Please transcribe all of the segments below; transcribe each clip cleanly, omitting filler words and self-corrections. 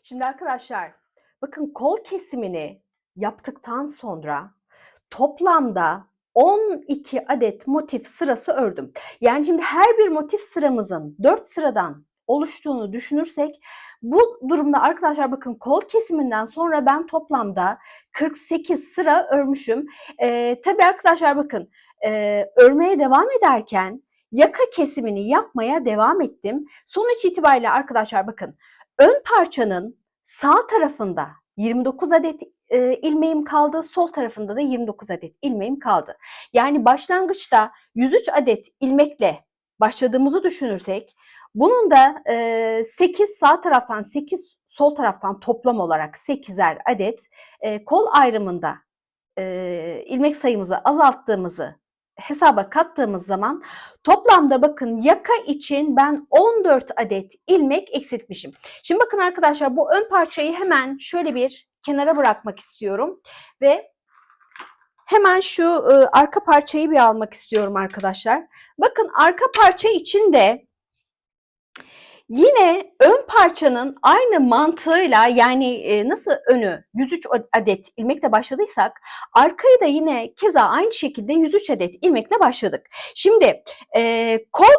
Şimdi arkadaşlar bakın kol kesimini yaptıktan sonra toplamda 12 adet motif sırası ördüm. Yani şimdi her bir motif sıramızın 4 sıradan oluştuğunu düşünürsek bu durumda arkadaşlar bakın kol kesiminden sonra ben toplamda 48 sıra örmüşüm. Tabii arkadaşlar bakın örmeye devam ederken yaka kesimini yapmaya devam ettim. Sonuç itibariyle arkadaşlar bakın ön parçanın sağ tarafında 29 adet ilmeğim kaldı. Sol tarafında da 29 adet ilmeğim kaldı. Yani başlangıçta 103 adet ilmekle başladığımızı düşünürsek bunun da 8 sağ taraftan 8 sol taraftan toplam olarak 8'er adet kol ayrımında ilmek sayımızı azalttığımızı hesaba kattığımız zaman toplamda bakın yaka için ben 14 adet ilmek eksiltmişim. Şimdi bakın arkadaşlar bu ön parçayı hemen şöyle bir kenara bırakmak istiyorum ve hemen şu arka parçayı bir almak istiyorum arkadaşlar. Bakın arka parça için de yine ön parçanın aynı mantığıyla yani nasıl önü 103 adet ilmekle başladıysak arkayı da yine keza aynı şekilde 103 adet ilmekle başladık. Şimdi kol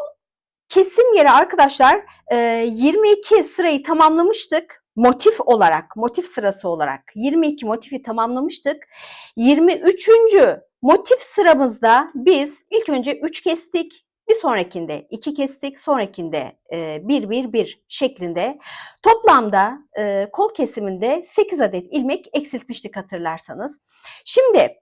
kesim yeri arkadaşlar 22 sırayı tamamlamıştık. Motif sırası olarak 22 motifi tamamlamıştık. 23. motif sıramızda biz ilk önce 3 kestik. Bir sonrakinde 2 kestik, sonrakinde 1-1-1 şeklinde toplamda kol kesiminde 8 adet ilmek eksiltmiştik hatırlarsanız. Şimdi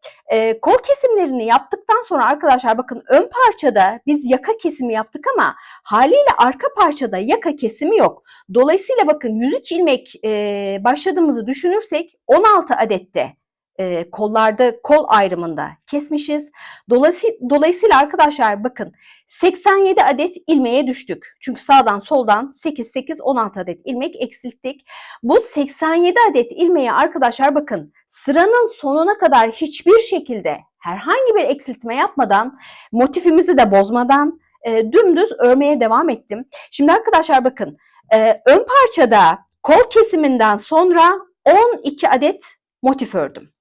kol kesimlerini yaptıktan sonra arkadaşlar bakın ön parçada biz yaka kesimi yaptık ama haliyle arka parçada yaka kesimi yok. Dolayısıyla bakın 103 ilmek başladığımızı düşünürsek 16 adette kollarda kol ayrımında kesmişiz. Dolayısıyla arkadaşlar bakın 87 adet ilmeğe düştük. Çünkü sağdan soldan 8-8-16 adet ilmek eksilttik. Bu 87 adet ilmeği arkadaşlar bakın sıranın sonuna kadar hiçbir şekilde herhangi bir eksiltme yapmadan motifimizi de bozmadan dümdüz örmeye devam ettim. Şimdi arkadaşlar bakın ön parçada kol kesiminden sonra 12 adet motif ördüm.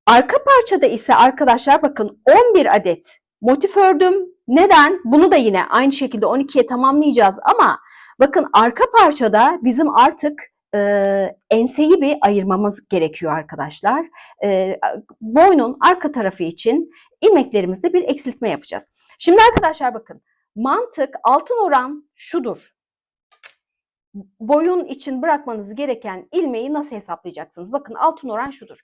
Arka parçada ise arkadaşlar bakın 11 adet motif ördüm. Neden? Bunu da yine aynı şekilde 12'ye tamamlayacağız ama bakın arka parçada bizim artık enseyi bir ayırmamız gerekiyor arkadaşlar. Boynun arka tarafı için ilmeklerimizde bir eksiltme yapacağız. Şimdi arkadaşlar bakın mantık altın oran şudur. Boyun için bırakmanız gereken ilmeği nasıl hesaplayacaksınız? Bakın altın oran şudur.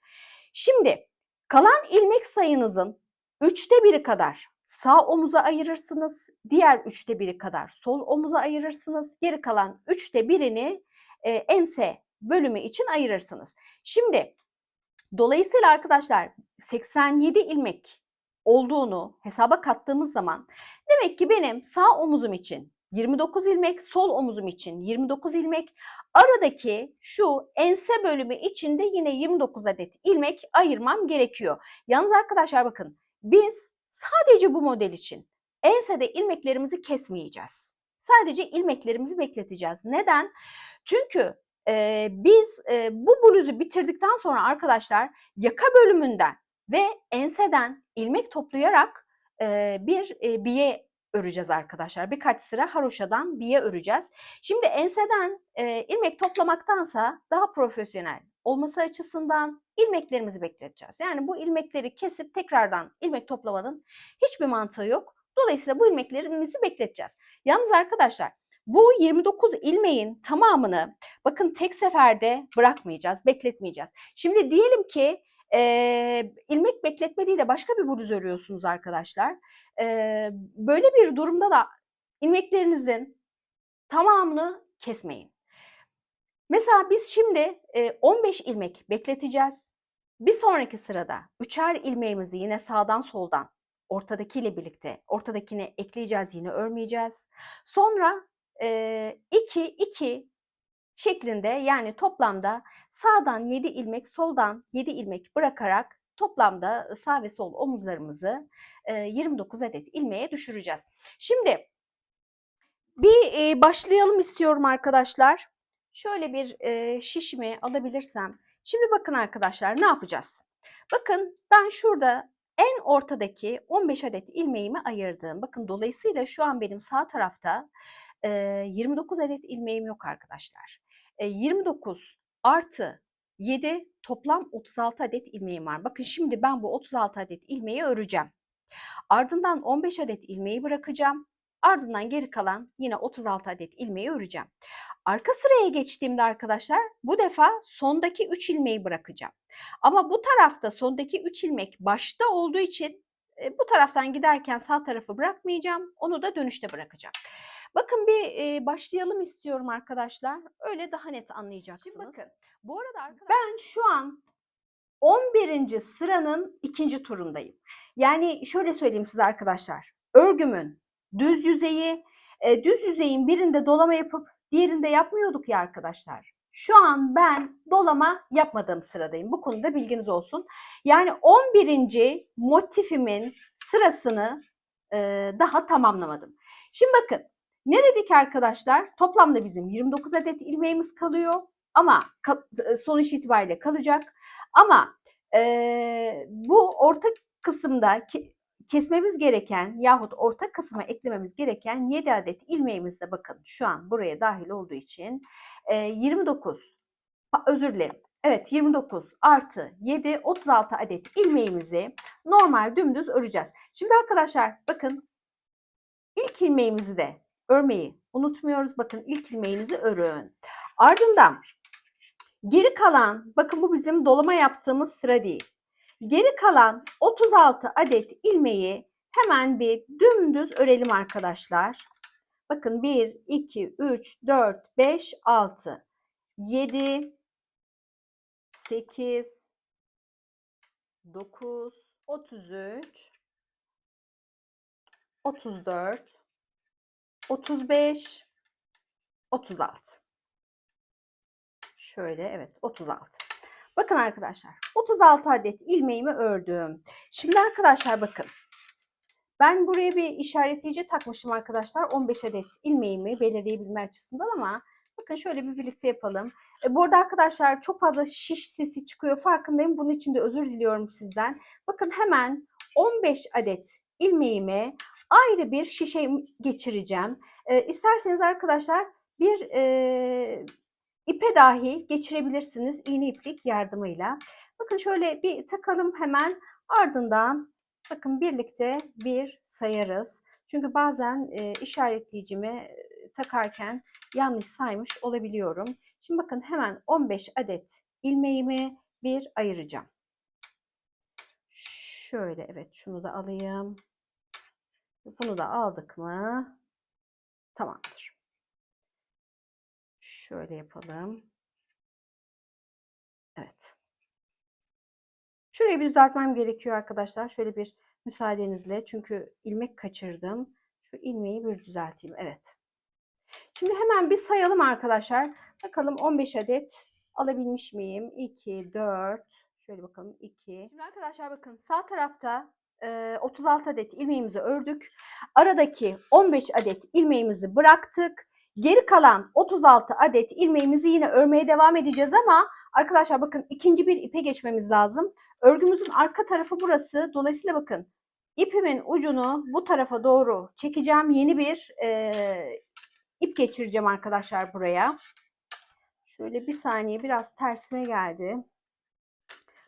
Şimdi kalan ilmek sayınızın 1/3 kadar sağ omuza ayırırsınız. Diğer 1/3 kadar sol omuza ayırırsınız. Geri kalan 1/3'ini ense bölümü için ayırırsınız. Şimdi dolayısıyla arkadaşlar 87 ilmek olduğunu hesaba kattığımız zaman demek ki benim sağ omuzum için 29 ilmek, sol omuzum için 29 ilmek, aradaki şu ense bölümü için de yine 29 adet ilmek ayırmam gerekiyor. Yalnız arkadaşlar bakın biz sadece bu model için ensede ilmeklerimizi kesmeyeceğiz. Sadece ilmeklerimizi bekleteceğiz. Neden? Çünkü biz bu bluzu bitirdikten sonra arkadaşlar yaka bölümünden ve enseden ilmek toplayarak bir biye öreceğiz arkadaşlar. Birkaç sıra haroşadan biye öreceğiz. Şimdi enseden ilmek toplamaktansa daha profesyonel olması açısından ilmeklerimizi bekleteceğiz. Yani bu ilmekleri kesip tekrardan ilmek toplamanın hiçbir mantığı yok. Dolayısıyla bu ilmeklerimizi bekleteceğiz. Yalnız arkadaşlar bu 29 ilmeğin tamamını bakın tek seferde bırakmayacağız, bekletmeyeceğiz. Şimdi diyelim ki ilmek bekletme değil de başka bir bluz örüyorsunuz arkadaşlar. Böyle bir durumda da ilmeklerinizin tamamını kesmeyin. Mesela biz şimdi 15 ilmek bekleteceğiz. Bir sonraki sırada 3'er ilmeğimizi yine sağdan soldan ortadakiyle birlikte ortadakini ekleyeceğiz, yine örmeyeceğiz. Sonra 2-2 şeklinde yani toplamda sağdan 7 ilmek, soldan 7 ilmek bırakarak toplamda sağ ve sol omuzlarımızı 29 adet ilmeğe düşüreceğiz. Şimdi bir başlayalım istiyorum arkadaşlar. şöyle bir şişimi alabilirsem. Şimdi bakın arkadaşlar ne yapacağız? Bakın ben şurada en ortadaki 15 adet ilmeğimi ayırdım. Bakın dolayısıyla şu an benim sağ tarafta 29 adet ilmeğim yok arkadaşlar. 29 artı 7 toplam 36 adet ilmeğim var. Bakın şimdi ben bu 36 adet ilmeği öreceğim. Ardından 15 adet ilmeği bırakacağım. Ardından geri kalan yine 36 adet ilmeği öreceğim. Arka sıraya geçtiğimde arkadaşlar bu defa sondaki 3 ilmeği bırakacağım. Ama bu tarafta sondaki 3 ilmek başta olduğu için bu taraftan giderken sağ tarafı bırakmayacağım. Onu da dönüşte bırakacağım. Bakın bir başlayalım istiyorum arkadaşlar. Öyle daha net anlayacaksınız. Şimdi bakın bu arada arkadaşlar ben şu an 11. sıranın ikinci turundayım. Yani şöyle söyleyeyim size arkadaşlar. Örgümün düz yüzeyi, düz yüzeyin birinde dolama yapıp diğerinde yapmıyorduk ya arkadaşlar. Şu an ben dolama yapmadığım sıradayım. Bu konuda bilginiz olsun. Yani 11. motifimin sırasını daha tamamlamadım. Şimdi bakın ne dedik arkadaşlar? Toplamda bizim 29 adet ilmeğimiz kalıyor ama sonuç itibariyle kalacak. Ama bu orta kısımda kesmemiz gereken yahut orta kısma eklememiz gereken 7 adet ilmeğimiz de bakın şu an buraya dahil olduğu için 29, özür dilerim. Evet 29 artı 7 36 adet ilmeğimizi normal dümdüz öreceğiz. Şimdi arkadaşlar bakın ilk ilmeğimizi de örmeyi unutmuyoruz. Bakın ilk ilmeğinizi örün. Ardından geri kalan, bakın bu bizim dolama yaptığımız sıra değil. Geri kalan 36 adet ilmeği hemen bir dümdüz örelim arkadaşlar. Bakın 1, 2, 3, 4, 5, 6, 7, 8, 9, 33, 34, 35, 36. Şöyle evet 36. Bakın arkadaşlar 36 adet ilmeğimi ördüm. Şimdi arkadaşlar bakın. Ben buraya bir işaretleyici takmışım arkadaşlar 15 adet ilmeğimi belirleyebilme açısından ama bakın şöyle bir birlikte yapalım. Bu arada arkadaşlar çok fazla şiş sesi çıkıyor farkındayım. Bunun için de özür diliyorum sizden. Bakın hemen 15 adet ilmeğimi ayrı bir şişe geçireceğim. İsterseniz arkadaşlar bir ipe dahi geçirebilirsiniz iğne iplik yardımıyla. Bakın şöyle bir takalım hemen ardından bakın birlikte bir sayarız. Çünkü bazen işaretleyicimi takarken yanlış saymış olabiliyorum. Şimdi bakın hemen 15 adet ilmeğimi bir ayıracağım. Şöyle evet şunu da alayım. Bunu da aldık mı? Tamamdır. Şöyle yapalım. Evet. Şurayı bir düzeltmem gerekiyor arkadaşlar. Şöyle bir müsaadenizle. Çünkü ilmek kaçırdım. Şu ilmeği bir düzelteyim. Evet. Şimdi hemen bir sayalım arkadaşlar. Bakalım 15 adet alabilmiş miyim? 2, 4. Şöyle bakalım 2. Şimdi arkadaşlar bakın sağ tarafta 36 adet ilmeğimizi ördük. Aradaki 15 adet ilmeğimizi bıraktık. Geri kalan 36 adet ilmeğimizi yine örmeye devam edeceğiz ama arkadaşlar bakın ikinci bir ipe geçmemiz lazım. Örgümüzün arka tarafı burası. Dolayısıyla bakın ipimin ucunu bu tarafa doğru çekeceğim. Yeni bir ip geçireceğim arkadaşlar buraya. Şöyle bir saniye biraz tersine geldi.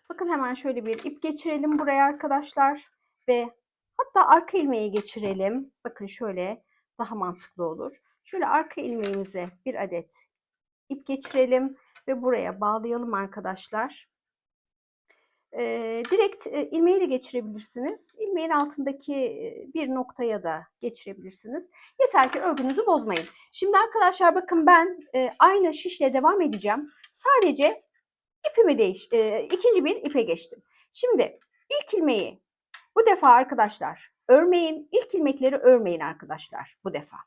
Bakın hemen şöyle bir ip geçirelim buraya arkadaşlar. Ve hatta arka ilmeği geçirelim. Bakın şöyle daha mantıklı olur. Şöyle arka ilmeğimize bir adet ip geçirelim ve buraya bağlayalım arkadaşlar. Direkt ilmeği de geçirebilirsiniz. İlmeğin altındaki bir noktaya da geçirebilirsiniz. Yeter ki örgünüzü bozmayın. Şimdi arkadaşlar bakın ben aynı şişle devam edeceğim. Sadece ipimi ikinci bir ipe geçtim. Şimdi ilk ilmeği bu defa arkadaşlar örmeyin. İlk ilmekleri örmeyin arkadaşlar bu defa.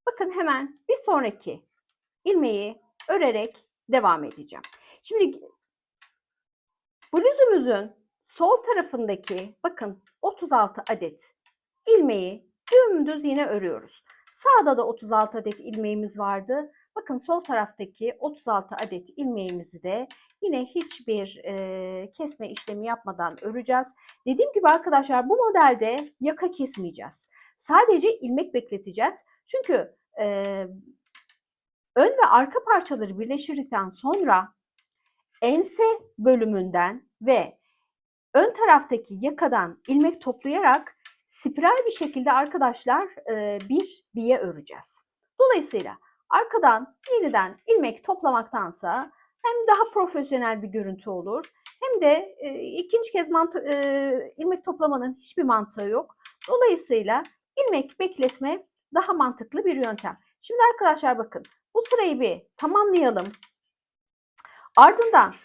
Bakın hemen bir sonraki ilmeği örerek devam edeceğim. Şimdi bluzumuzun sol tarafındaki bakın 36 adet ilmeği dümdüz yine örüyoruz. Sağda da 36 adet ilmeğimiz vardı. Bakın sol taraftaki 36 adet ilmeğimizi de yine hiçbir kesme işlemi yapmadan öreceğiz. Dediğim gibi arkadaşlar bu modelde yaka kesmeyeceğiz. Sadece ilmek bekleteceğiz. Çünkü ön ve arka parçaları birleştirdikten sonra ense bölümünden ve ön taraftaki yakadan ilmek toplayarak spiral bir şekilde arkadaşlar bir biye öreceğiz. Dolayısıyla arkadan yeniden ilmek toplamaktansa hem daha profesyonel bir görüntü olur hem de ikinci kez ilmek toplamanın hiçbir mantığı yok. Dolayısıyla ilmek bekletme daha mantıklı bir yöntem. Şimdi arkadaşlar bakın bu sırayı bir tamamlayalım. Ardından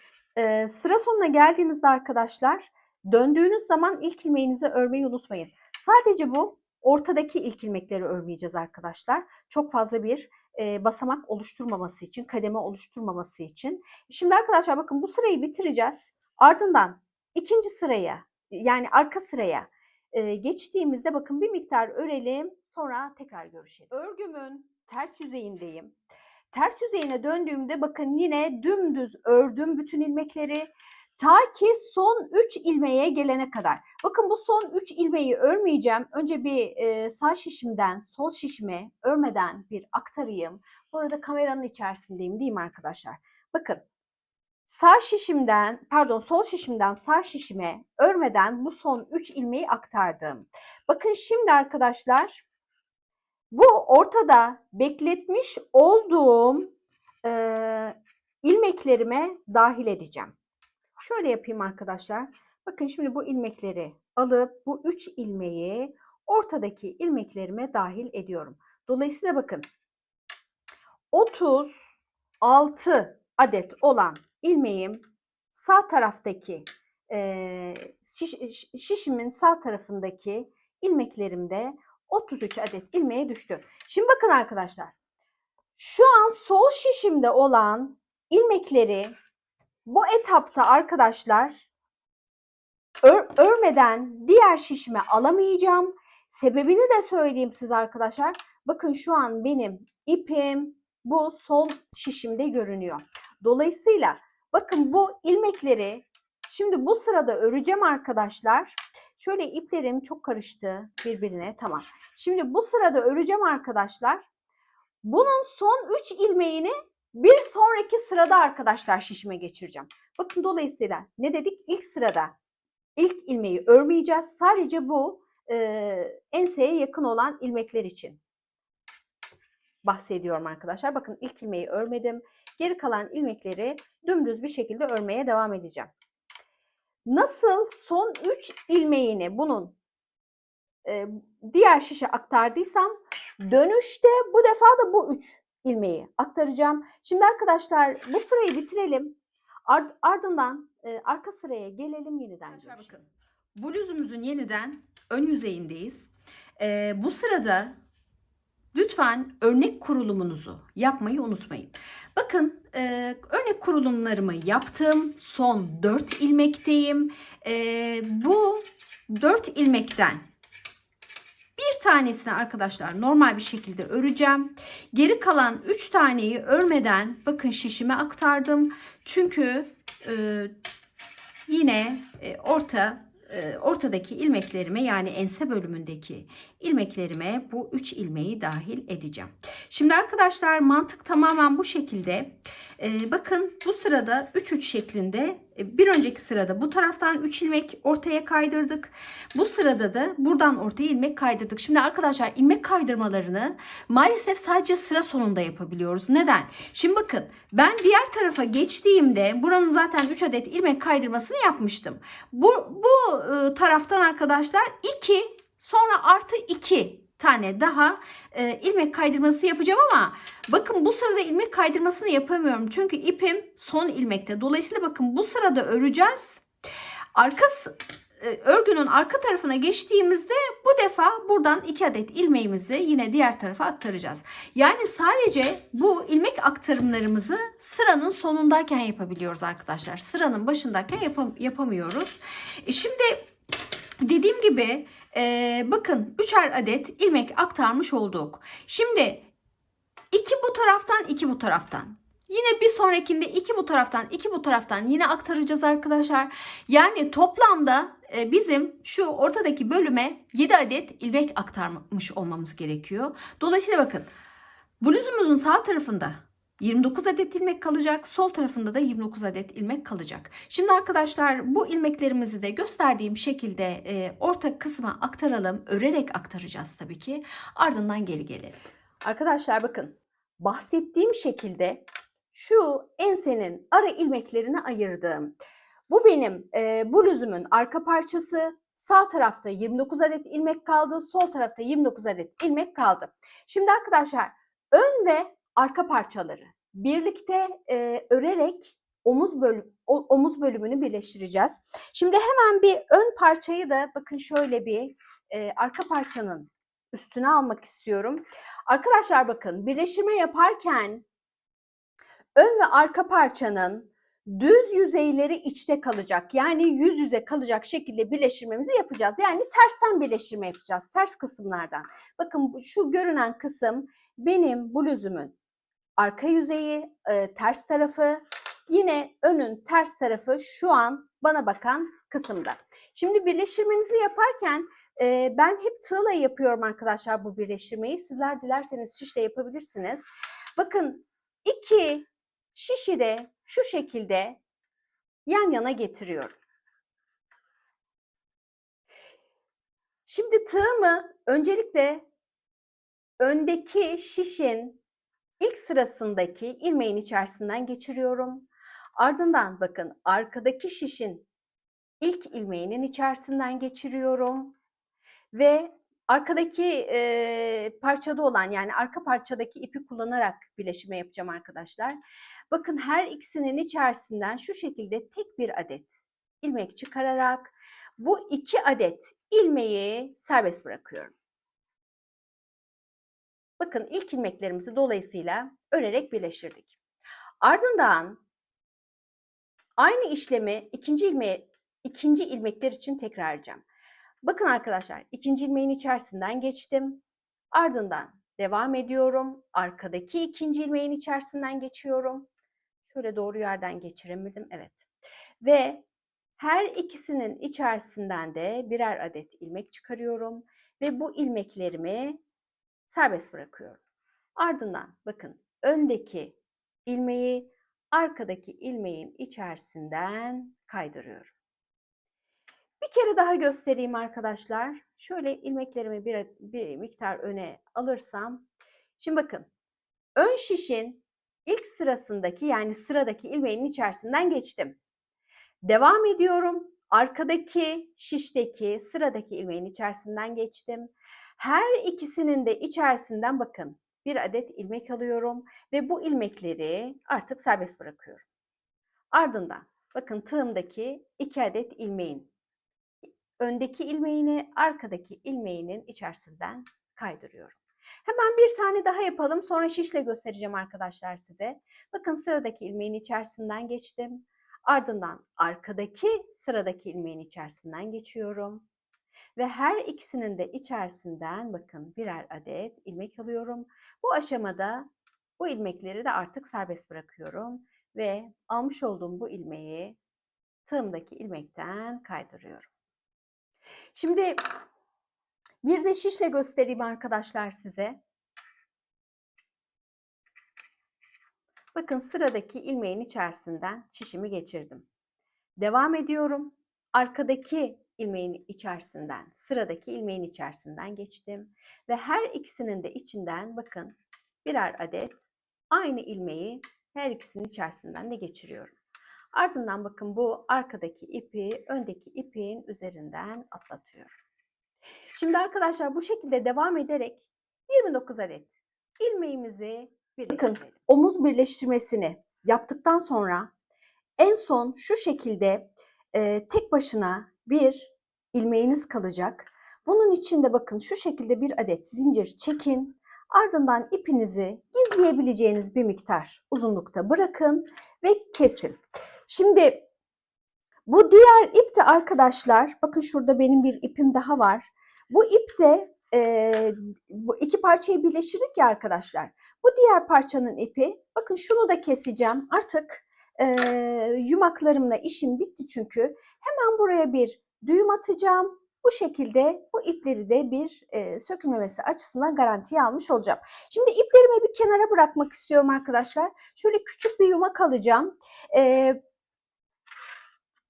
sıra sonuna geldiğinizde arkadaşlar döndüğünüz zaman ilk ilmeğinizi örmeyi unutmayın. Sadece bu ortadaki ilk ilmekleri örmeyeceğiz arkadaşlar. Çok fazla bir basamak oluşturmaması için, kademe oluşturmaması için. Şimdi arkadaşlar bakın bu sırayı bitireceğiz. Ardından ikinci sıraya yani arka sıraya geçtiğimizde bakın bir miktar örelim. Sonra tekrar görüşelim. Örgümün ters yüzeyindeyim. Ters yüzeyine döndüğümde bakın yine dümdüz ördüm bütün ilmekleri ta ki son 3 ilmeğe gelene kadar. Bakın bu son 3 ilmeği örmeyeceğim. Önce bir sağ şişimden sol şişime örmeden bir aktarayım. Bu arada kameranın içerisindeyim değil mi arkadaşlar? Bakın sol şişimden sağ şişime örmeden bu son 3 ilmeği aktardım. Bakın şimdi arkadaşlar bu ortada bekletmiş olduğum ilmeklerime dahil edeceğim. Şöyle yapayım arkadaşlar. Bakın şimdi bu ilmekleri alıp bu 3 ilmeği ortadaki ilmeklerime dahil ediyorum. Dolayısıyla bakın 36 adet olan ilmeğim sağ taraftaki şişimin sağ tarafındaki ilmeklerimde 33 adet ilmeğe düştü. Şimdi bakın arkadaşlar. Şu an sol şişimde olan ilmekleri bu etapta arkadaşlar örmeden diğer şişime alamayacağım. Sebebini de söyleyeyim size arkadaşlar. Bakın şu an benim ipim bu sol şişimde görünüyor. Dolayısıyla bakın bu ilmekleri şimdi bu sırada öreceğim arkadaşlar. Şöyle iplerim çok karıştı birbirine. Tamam. Şimdi bu sırada öreceğim arkadaşlar. Bunun son 3 ilmeğini bir sonraki sırada arkadaşlar şişime geçireceğim. Bakın dolayısıyla ne dedik? İlk sırada ilk ilmeği örmeyeceğiz. Sadece bu enseye yakın olan ilmekler için bahsediyorum arkadaşlar. Bakın ilk ilmeği örmedim. Geri kalan ilmekleri dümdüz bir şekilde örmeye devam edeceğim. Nasıl son 3 ilmeğini bunun diğer şişe aktardıysam dönüşte bu defa da bu 3 ilmeği aktaracağım. Şimdi arkadaşlar bu sırayı bitirelim. Ardından arka sıraya gelelim yeniden. Bakın bluzumuzun yeniden ön yüzeyindeyiz. Bu sırada lütfen örnek kurulumunuzu yapmayı unutmayın. Bakın örnek kurulumlarımı yaptım. Son 4 ilmekteyim. Bu 4 ilmekten bir tanesini arkadaşlar normal bir şekilde öreceğim. Geri kalan 3 taneyi örmeden bakın şişime aktardım. Çünkü yine ortadaki ilmeklerime yani ense bölümündeki ilmeklerime bu 3 ilmeği dahil edeceğim. Şimdi arkadaşlar mantık tamamen bu şekilde. Bakın bu sırada 3-3 şeklinde bir önceki sırada bu taraftan 3 ilmek ortaya kaydırdık. Bu sırada da buradan ortaya ilmek kaydırdık. Şimdi arkadaşlar ilmek kaydırmalarını maalesef sadece sıra sonunda yapabiliyoruz. Neden? Şimdi bakın ben diğer tarafa geçtiğimde buranın zaten 3 adet ilmek kaydırmasını yapmıştım. Bu taraftan arkadaşlar 2 sonra artı 2 tane daha ilmek kaydırması yapacağım ama bakın bu sırada ilmek kaydırmasını yapamıyorum. Çünkü ipim son ilmekte. Dolayısıyla bakın bu sırada öreceğiz. Örgünün arka tarafına geçtiğimizde bu defa buradan 2 adet ilmeğimizi yine diğer tarafa aktaracağız. Yani sadece bu ilmek aktarımlarımızı sıranın sonundayken yapabiliyoruz arkadaşlar. Sıranın başındayken yapamıyoruz. Şimdi dediğim gibi bakın 3'er adet ilmek aktarmış olduk. Şimdi 2 bu taraftan, 2 bu taraftan. Yine bir sonrakinde 2 bu taraftan, 2 bu taraftan yine aktaracağız arkadaşlar. Yani toplamda bizim şu ortadaki bölüme 7 adet ilmek aktarmış olmamız gerekiyor. Dolayısıyla bakın, bluzumuzun sağ tarafında 29 adet ilmek kalacak. Sol tarafında da 29 adet ilmek kalacak. Şimdi arkadaşlar bu ilmeklerimizi de gösterdiğim şekilde orta kısma aktaralım. Örerek aktaracağız tabii ki. Ardından geri gelelim. Arkadaşlar bakın, bahsettiğim şekilde şu ensenin ara ilmeklerini ayırdım. Bu benim bluzumun arka parçası. Sağ tarafta 29 adet ilmek kaldı. Sol tarafta 29 adet ilmek kaldı. Şimdi arkadaşlar ön ve arka parçaları birlikte örerek omuz bölümünü birleştireceğiz. Şimdi hemen bir ön parçayı da bakın şöyle bir arka parçanın üstüne almak istiyorum. Arkadaşlar bakın, birleştirme yaparken ön ve arka parçanın düz yüzeyleri içte kalacak. Yani yüz yüze kalacak şekilde birleştirmemizi yapacağız. Yani tersten birleştirme yapacağız. Ters kısımlardan. Bakın şu görünen kısım benim bluzumun arka yüzeyi, ters tarafı. Yine önün ters tarafı şu an bana bakan kısımda. Şimdi birleştirmenizi yaparken ben hep tığla yapıyorum arkadaşlar bu birleştirmeyi. Sizler dilerseniz şişle yapabilirsiniz. Bakın iki şişi de şu şekilde yan yana getiriyorum. Şimdi tığımı öncelikle öndeki şişin ilk sırasındaki ilmeğin içerisinden geçiriyorum. Ardından bakın arkadaki şişin ilk ilmeğinin içerisinden geçiriyorum. Ve arkadaki parçada olan, yani arka parçadaki ipi kullanarak birleşime yapacağım arkadaşlar. Bakın her ikisinin içerisinden şu şekilde tek bir adet ilmek çıkararak bu 2 adet ilmeği serbest bırakıyorum. Bakın ilk ilmeklerimizi dolayısıyla örerek birleştirdik. Ardından aynı işlemi ikinci ilmekler için tekrar edeceğim. Bakın arkadaşlar, ikinci ilmeğin içerisinden geçtim. Ardından devam ediyorum. Arkadaki ikinci ilmeğin içerisinden geçiyorum. Şöyle doğru yerden geçiremedim. Evet. Ve her ikisinin içerisinden de birer adet ilmek çıkarıyorum. Ve bu ilmeklerimi serbest bırakıyorum. Ardından bakın öndeki ilmeği arkadaki ilmeğin içerisinden kaydırıyorum. Bir kere daha göstereyim arkadaşlar. Şöyle ilmeklerimi bir miktar öne alırsam. Şimdi bakın. Ön şişin ilk sırasındaki, yani sıradaki ilmeğin içerisinden geçtim. Devam ediyorum. Arkadaki şişteki sıradaki ilmeğin içerisinden geçtim. Her ikisinin de içerisinden bakın bir adet ilmek alıyorum ve bu ilmekleri artık serbest bırakıyorum. Ardından bakın tığımdaki 2 adet ilmeğin öndeki ilmeğini arkadaki ilmeğinin içerisinden kaydırıyorum. Hemen bir tane daha yapalım. Sonra şişle göstereceğim arkadaşlar size. Bakın sıradaki ilmeğin içerisinden geçtim. Ardından arkadaki sıradaki ilmeğin içerisinden geçiyorum. Ve her ikisinin de içerisinden bakın birer adet ilmek alıyorum. Bu aşamada bu ilmekleri de artık serbest bırakıyorum. Ve almış olduğum bu ilmeği tığımdaki ilmekten kaydırıyorum. Şimdi bir de şişle göstereyim arkadaşlar size. Bakın sıradaki ilmeğin içerisinden şişimi geçirdim. Devam ediyorum. Arkadaki ilmeğin içerisinden, sıradaki ilmeğin içerisinden geçtim. Ve her ikisinin de içinden bakın birer adet aynı ilmeği her ikisinin içerisinden de geçiriyorum. Ardından bakın bu arkadaki ipi öndeki ipin üzerinden atlatıyorum. Şimdi arkadaşlar bu şekilde devam ederek 29 adet ilmeğimizi birleştirelim. Bakın omuz birleştirmesini yaptıktan sonra en son şu şekilde tek başına bir ilmeğiniz kalacak. Bunun için de bakın şu şekilde bir adet zincir çekin. Ardından ipinizi gizleyebileceğiniz bir miktar uzunlukta bırakın ve kesin. Şimdi bu diğer ip de arkadaşlar, bakın şurada benim bir ipim daha var. Bu ip de bu iki parçayı birleştirdik ya arkadaşlar. Bu diğer parçanın ipi. Bakın şunu da keseceğim. Artık yumaklarımla işim bitti çünkü. Hemen buraya bir düğüm atacağım. Bu şekilde bu ipleri de bir sökülmemesi açısından garantiye almış olacağım. Şimdi iplerimi bir kenara bırakmak istiyorum arkadaşlar. Şöyle küçük bir yumak alacağım.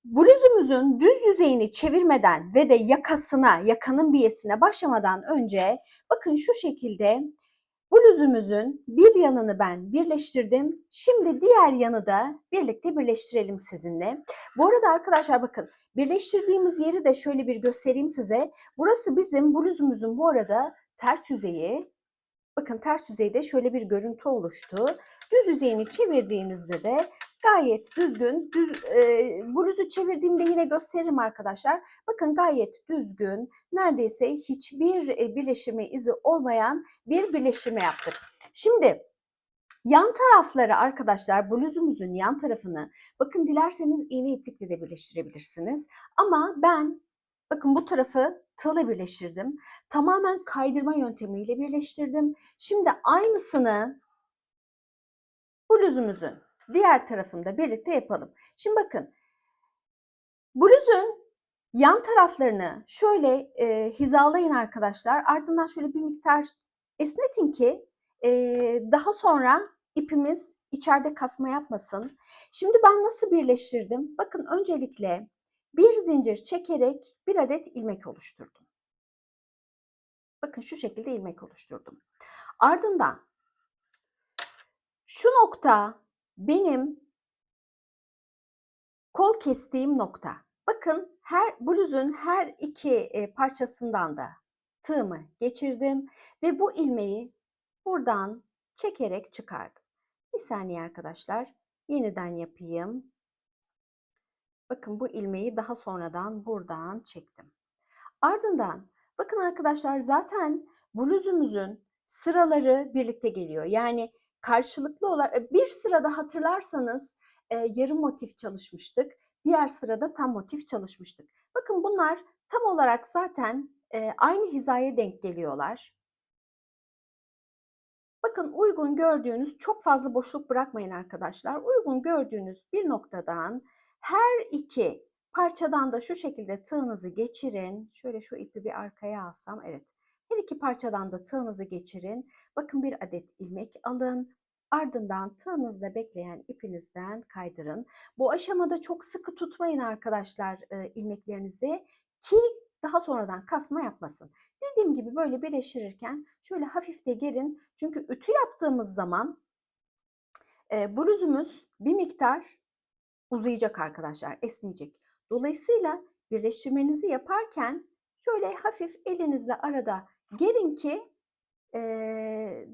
Bluzumuzun düz yüzeyini çevirmeden ve de yakanın biyesine başlamadan önce bakın şu şekilde bluzumuzun bir yanını ben birleştirdim. Şimdi diğer yanı da birlikte birleştirelim sizinle. Bu arada arkadaşlar bakın birleştirdiğimiz yeri de şöyle bir göstereyim size. Burası bizim bluzumuzun bu arada ters yüzeyi. Bakın ters yüzeyde şöyle bir görüntü oluştu. Düz yüzeyini çevirdiğinizde de gayet düzgün, bluzu çevirdiğimde yine gösteririm arkadaşlar. Bakın gayet düzgün, neredeyse hiçbir birleştirme izi olmayan bir birleştirme yaptık. Şimdi yan tarafları arkadaşlar, bluzumuzun yan tarafını bakın dilerseniz iğne iplikle de birleştirebilirsiniz. Ama ben bakın bu tarafı tığla birleştirdim. Tamamen kaydırma yöntemiyle birleştirdim. Şimdi aynısını bluzumuzun diğer tarafında birlikte yapalım. Şimdi bakın bluzun yan taraflarını şöyle hizalayın arkadaşlar. Ardından şöyle bir miktar esnetin ki daha sonra ipimiz içeride kasma yapmasın. Şimdi ben nasıl birleştirdim? Bakın öncelikle bir zincir çekerek bir adet ilmek oluşturdum. Bakın şu şekilde ilmek oluşturdum. Ardından şu nokta benim kol kestiğim nokta. Bakın bluzun her iki parçasından da tığımı geçirdim ve bu ilmeği buradan çekerek çıkardım. Bir saniye arkadaşlar, yeniden yapayım. Bakın bu ilmeği daha sonradan buradan çektim. Ardından bakın arkadaşlar zaten bluzumuzun sıraları birlikte geliyor. Yani karşılıklı olarak bir sırada hatırlarsanız yarım motif çalışmıştık. Diğer sırada tam motif çalışmıştık. Bakın bunlar tam olarak zaten aynı hizaya denk geliyorlar. Bakın uygun gördüğünüz, çok fazla boşluk bırakmayın arkadaşlar. Uygun gördüğünüz bir noktadan her iki parçadan da şu şekilde tığınızı geçirin. Şöyle şu ipi bir arkaya alsam. Evet. Her iki parçadan da tığınızı geçirin. Bakın bir adet ilmek alın. Ardından tığınızda bekleyen ipinizden kaydırın. Bu aşamada çok sıkı tutmayın arkadaşlar ilmeklerinizi ki daha sonradan kasma yapmasın. Dediğim gibi böyle birleştirirken şöyle hafif de gerin. Çünkü ütü yaptığımız zaman bluzumuz bir miktar uzayacak arkadaşlar, esneyecek. Dolayısıyla birleştirmenizi yaparken şöyle hafif elinizle arada gerin ki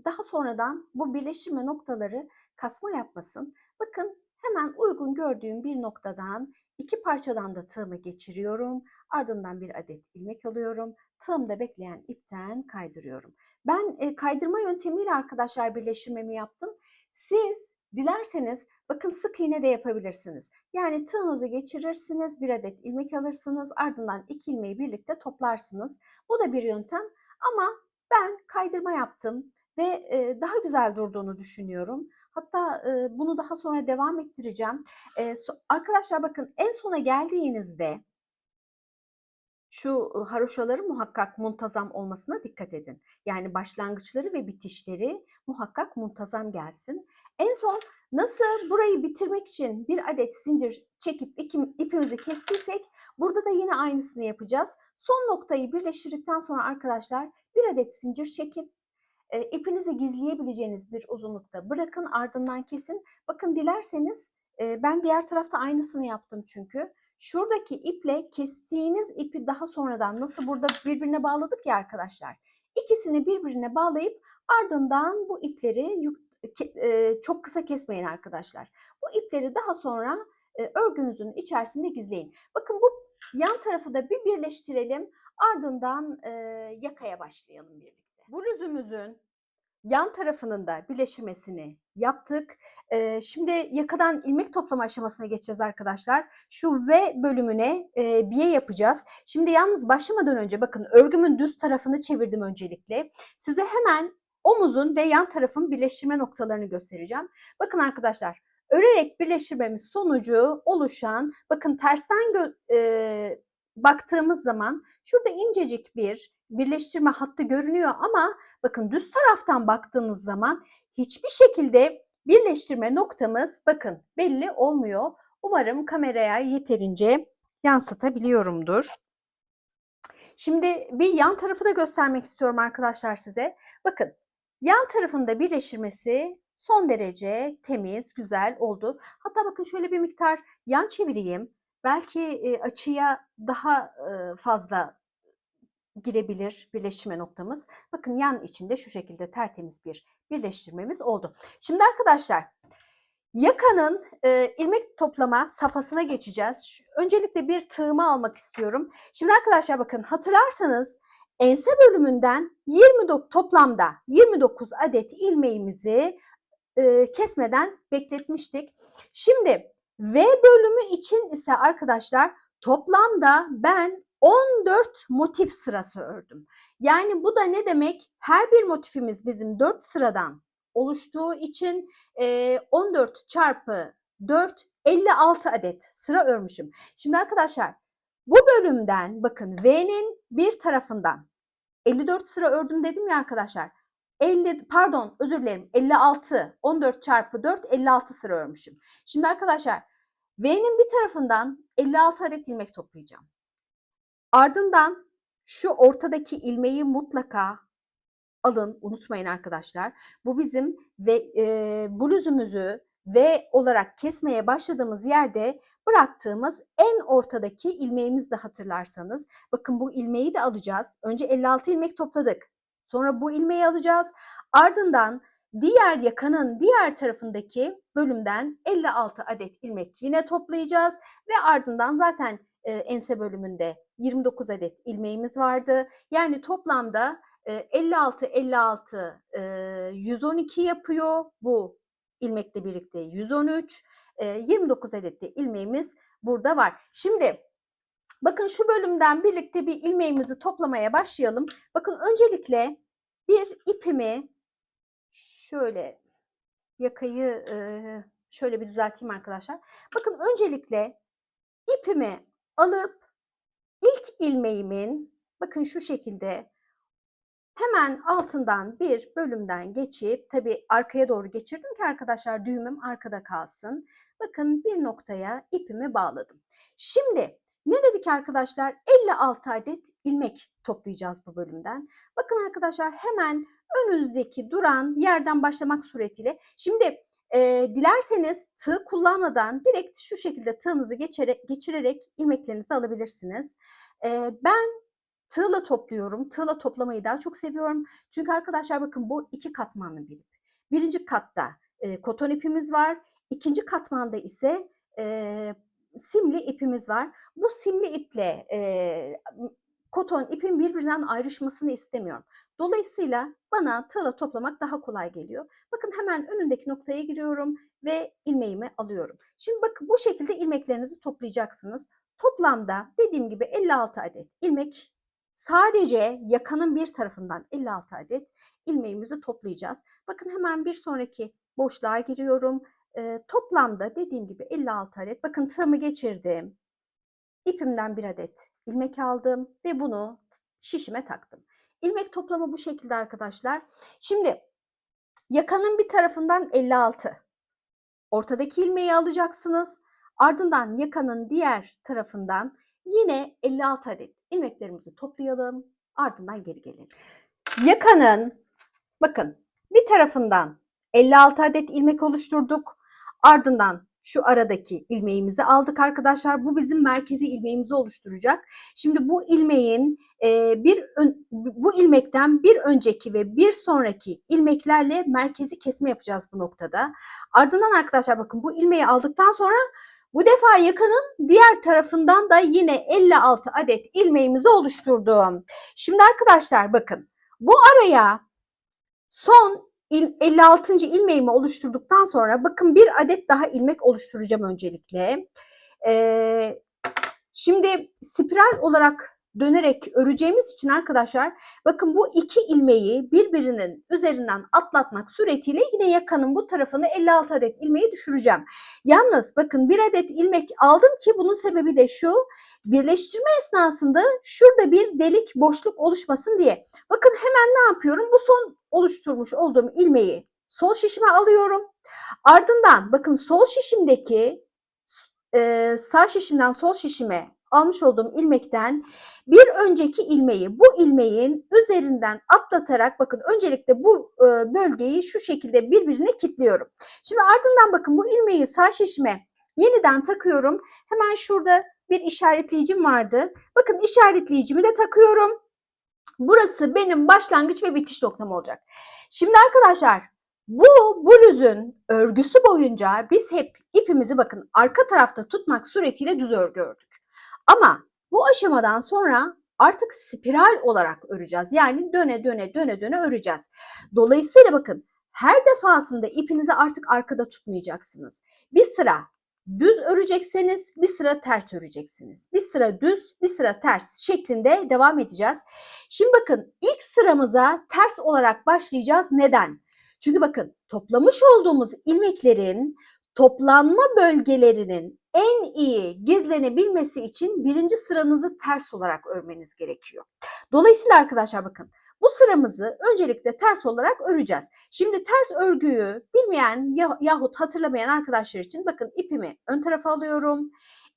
daha sonradan bu birleştirme noktaları kasma yapmasın. Bakın hemen uygun gördüğüm bir noktadan iki parçadan da tığımı geçiriyorum. Ardından bir adet ilmek alıyorum. Tığımda bekleyen ipten kaydırıyorum. Ben kaydırma yöntemiyle arkadaşlar birleştirmemi yaptım. Siz dilerseniz bakın sık iğne de yapabilirsiniz. Yani tığınızı geçirirsiniz, bir adet ilmek alırsınız, ardından iki ilmeği birlikte toplarsınız. Bu da bir yöntem ama ben kaydırma yaptım ve daha güzel durduğunu düşünüyorum. Hatta bunu daha sonra devam ettireceğim. Arkadaşlar bakın en sona geldiğinizde şu haroşaların muhakkak muntazam olmasına dikkat edin. Yani başlangıçları ve bitişleri muhakkak muntazam gelsin. En son nasıl burayı bitirmek için bir adet zincir çekip ipimizi kestiysek burada da yine aynısını yapacağız. Son noktayı birleştirdikten sonra arkadaşlar bir adet zincir çekip ipinizi gizleyebileceğiniz bir uzunlukta bırakın, ardından kesin. Bakın dilerseniz ben diğer tarafta aynısını yaptım çünkü. Şuradaki iple kestiğiniz ipi daha sonradan nasıl burada birbirine bağladık ya arkadaşlar. İkisini birbirine bağlayıp ardından bu ipleri çok kısa kesmeyin arkadaşlar. Bu ipleri daha sonra örgünüzün içerisinde gizleyin. Bakın bu yan tarafı da bir birleştirelim. Ardından yakaya başlayalım birlikte. Bluzumuzun yan tarafının da birleştirmesini yaptık. Şimdi yakadan ilmek toplama aşamasına geçeceğiz arkadaşlar. Şu V bölümüne biye yapacağız. Şimdi yalnız başlamadan önce bakın örgümün düz tarafını çevirdim öncelikle. Size hemen omuzun ve yan tarafın birleştirme noktalarını göstereceğim. Bakın arkadaşlar, örerek birleştirmemiz sonucu oluşan, bakın tersten baktığımız zaman şurada incecik bir birleştirme hattı görünüyor ama bakın düz taraftan baktığınız zaman hiçbir şekilde birleştirme noktamız bakın belli olmuyor. Umarım kameraya yeterince yansıtabiliyorumdur. Şimdi bir yan tarafı da göstermek istiyorum arkadaşlar size. Bakın yan tarafında birleştirmesi son derece temiz, güzel oldu. Hatta bakın şöyle bir miktar yan çevireyim. Belki açıya daha fazla girebilir birleştirme noktamız. Bakın yan içinde şu şekilde tertemiz bir birleştirmemiz oldu. Şimdi arkadaşlar yakanın ilmek toplama safhasına geçeceğiz. Öncelikle bir tığımı almak istiyorum. Şimdi arkadaşlar bakın hatırlarsanız ense bölümünden toplamda 29 adet ilmeğimizi kesmeden bekletmiştik. Şimdi V bölümü için ise arkadaşlar toplamda ben 14 motif sırası ördüm. Yani bu da ne demek? Her bir motifimiz bizim 4 sıradan oluştuğu için 14 çarpı 4 56 adet sıra örmüşüm. Şimdi arkadaşlar bu bölümden bakın V'nin bir tarafından 54 sıra ördüm dedim ya arkadaşlar. 56 14 çarpı 4 56 sıra örmüşüm. Şimdi arkadaşlar V'nin bir tarafından 56 adet ilmek toplayacağım. Ardından şu ortadaki ilmeği mutlaka alın, unutmayın arkadaşlar. Bu bizim bluzumuzu V olarak kesmeye başladığımız yerde bıraktığımız en ortadaki ilmeğimizi de hatırlarsanız. Bakın bu ilmeği de alacağız. Önce 56 ilmek topladık. Sonra bu ilmeği alacağız. Ardından diğer yakanın diğer tarafındaki bölümden 56 adet ilmek yine toplayacağız. Ve ardından zaten ense bölümünde 29 adet ilmeğimiz vardı. Yani toplamda 56, 56, 112 yapıyor. Bu ilmekle birlikte 113, 29 adet de ilmeğimiz burada var. Şimdi bakın şu bölümden birlikte bir ilmeğimizi toplamaya başlayalım. Bakın öncelikle bir ipimi şöyle yakayı şöyle bir düzelteyim arkadaşlar. Bakın öncelikle ipimi alıp ilk ilmeğimin bakın şu şekilde hemen altından bir bölümden geçip tabii arkaya doğru geçirdim ki arkadaşlar düğümüm arkada kalsın. Bakın bir noktaya ipimi bağladım. Şimdi ne dedik arkadaşlar? 56 adet ilmek toplayacağız bu bölümden. Bakın arkadaşlar hemen önünüzdeki duran yerden başlamak suretiyle. Şimdi dilerseniz tığ kullanmadan direkt şu şekilde tığınızı geçirerek ilmeklerinizi alabilirsiniz. Ben tığla topluyorum. Tığla toplamayı daha çok seviyorum. Çünkü arkadaşlar bakın bu 2 katmanlı bir ip. Birinci katta koton ipimiz var. İkinci katmanda ise simli ipimiz var. Bu simli iple koton ipin birbirinden ayrışmasını istemiyorum. Dolayısıyla bana tığla toplamak daha kolay geliyor. Bakın hemen önündeki noktaya giriyorum ve ilmeğimi alıyorum. Şimdi bakın bu şekilde ilmeklerinizi toplayacaksınız. Toplamda dediğim gibi 56 adet ilmek. Sadece yakanın bir tarafından 56 adet ilmeğimizi toplayacağız. Bakın hemen bir sonraki boşluğa giriyorum. Toplamda dediğim gibi 56 adet. Bakın tığımı geçirdim. İpimden bir adet ilmek aldım ve bunu şişime taktım. İlmek toplamı bu şekilde arkadaşlar. Şimdi yakanın bir tarafından 56. Ortadaki ilmeği alacaksınız. Ardından yakanın diğer tarafından yine 56 adet ilmeklerimizi toplayalım. Ardından geri gelelim. Yakanın bakın bir tarafından 56 adet ilmek oluşturduk. Ardından şu aradaki ilmeğimizi aldık arkadaşlar. Bu bizim merkezi ilmeğimizi oluşturacak. Şimdi bu ilmeğin bu ilmekten bir önceki ve bir sonraki ilmeklerle merkezi kesme yapacağız bu noktada. Ardından arkadaşlar bakın bu ilmeği aldıktan sonra bu defa yakanın diğer tarafından da yine 56 adet ilmeğimizi oluşturdum. Şimdi arkadaşlar bakın bu araya son 56. ilmeğimi oluşturduktan sonra bakın bir adet daha ilmek oluşturacağım öncelikle. Şimdi spiral olarak dönerek öreceğimiz için arkadaşlar bakın bu iki ilmeği birbirinin üzerinden atlatmak suretiyle yine yakanın bu tarafını 56 adet ilmeği düşüreceğim. Yalnız bakın bir adet ilmek aldım ki bunun sebebi de şu, birleştirme esnasında şurada bir delik boşluk oluşmasın diye. Bakın hemen ne yapıyorum? Bu son oluşturmuş olduğum ilmeği sol şişime alıyorum. Ardından bakın sol şişimdeki sağ şişimden sol şişime almış olduğum ilmekten bir önceki ilmeği bu ilmeğin üzerinden atlatarak bakın öncelikle bu bölgeyi şu şekilde birbirine kilitliyorum. Şimdi ardından bakın bu ilmeği sağ şişime yeniden takıyorum. Hemen şurada bir işaretleyicim vardı. Bakın işaretleyicimi de takıyorum. Burası benim başlangıç ve bitiş noktam olacak. Şimdi arkadaşlar bu bluzun örgüsü boyunca biz hep ipimizi bakın arka tarafta tutmak suretiyle düz örgü ördük. Ama bu aşamadan sonra artık spiral olarak öreceğiz. Yani döne döne öreceğiz. Dolayısıyla bakın her defasında ipinizi artık arkada tutmayacaksınız. Bir sıra düz öreceksiniz, bir sıra ters öreceksiniz. Bir sıra düz, bir sıra ters şeklinde devam edeceğiz. Şimdi bakın ilk sıramıza ters olarak başlayacağız. Neden? Çünkü bakın toplamış olduğumuz ilmeklerin toplanma bölgelerinin en iyi gizlenebilmesi için birinci sıranızı ters olarak örmeniz gerekiyor. Dolayısıyla arkadaşlar bakın bu sıramızı öncelikle ters olarak öreceğiz. Şimdi ters örgüyü bilmeyen yahut hatırlamayan arkadaşlar için bakın ipimi ön tarafa alıyorum.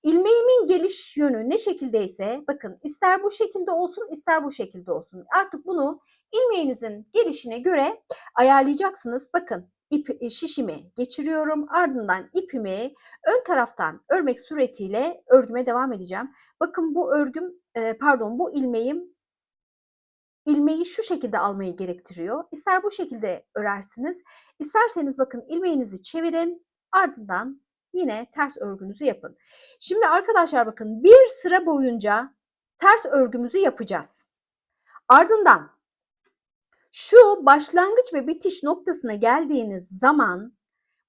İlmeğimin geliş yönü ne şekildeyse bakın ister bu şekilde olsun ister bu şekilde olsun. Artık bunu ilmeğinizin gelişine göre ayarlayacaksınız. Bakın şişimi geçiriyorum. Ardından ipimi ön taraftan örmek suretiyle örgüme devam edeceğim. Bakın bu örgüm bu ilmeği şu şekilde almayı gerektiriyor. İster bu şekilde örersiniz. İsterseniz bakın ilmeğinizi çevirin. Ardından yine ters örgünüzü yapın. Şimdi arkadaşlar bakın bir sıra boyunca ters örgümüzü yapacağız. Ardından şu başlangıç ve bitiş noktasına geldiğiniz zaman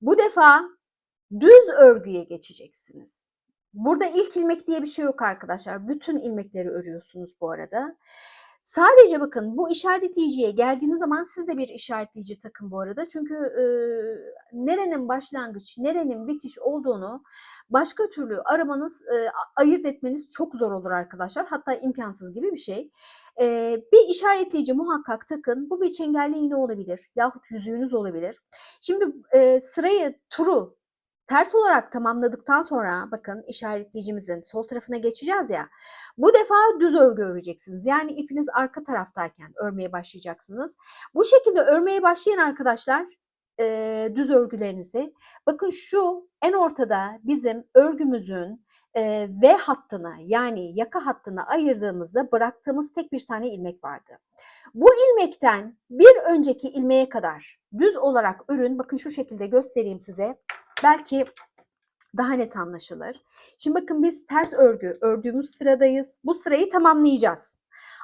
bu defa düz örgüye geçeceksiniz. Burada ilk ilmek diye bir şey yok arkadaşlar. Bütün ilmekleri örüyorsunuz bu arada. Sadece bakın bu işaretleyiciye geldiğiniz zaman siz de bir işaretleyici takın bu arada. Çünkü nerenin başlangıç, nerenin bitiş olduğunu başka türlü aramanız, ayırt etmeniz çok zor olur arkadaşlar. Hatta imkansız gibi bir şey. Bir işaretleyici muhakkak takın. Bu bir çengelli iğne olabilir yahut yüzüğünüz olabilir. Şimdi turu ters olarak tamamladıktan sonra bakın işaretleyicimizin sol tarafına geçeceğiz ya. Bu defa düz örgü öreceksiniz. Yani ipiniz arka taraftayken örmeye başlayacaksınız. Bu şekilde örmeye başlayan arkadaşlar düz örgülerinizi. Bakın şu en ortada bizim örgümüzün V hattına yani yaka hattına ayırdığımızda bıraktığımız tek bir tane ilmek vardı. Bu ilmekten bir önceki ilmeğe kadar düz olarak örün. Bakın şu şekilde göstereyim size. Belki daha net anlaşılır. Şimdi bakın biz ters örgü ördüğümüz sıradayız. Bu sırayı tamamlayacağız.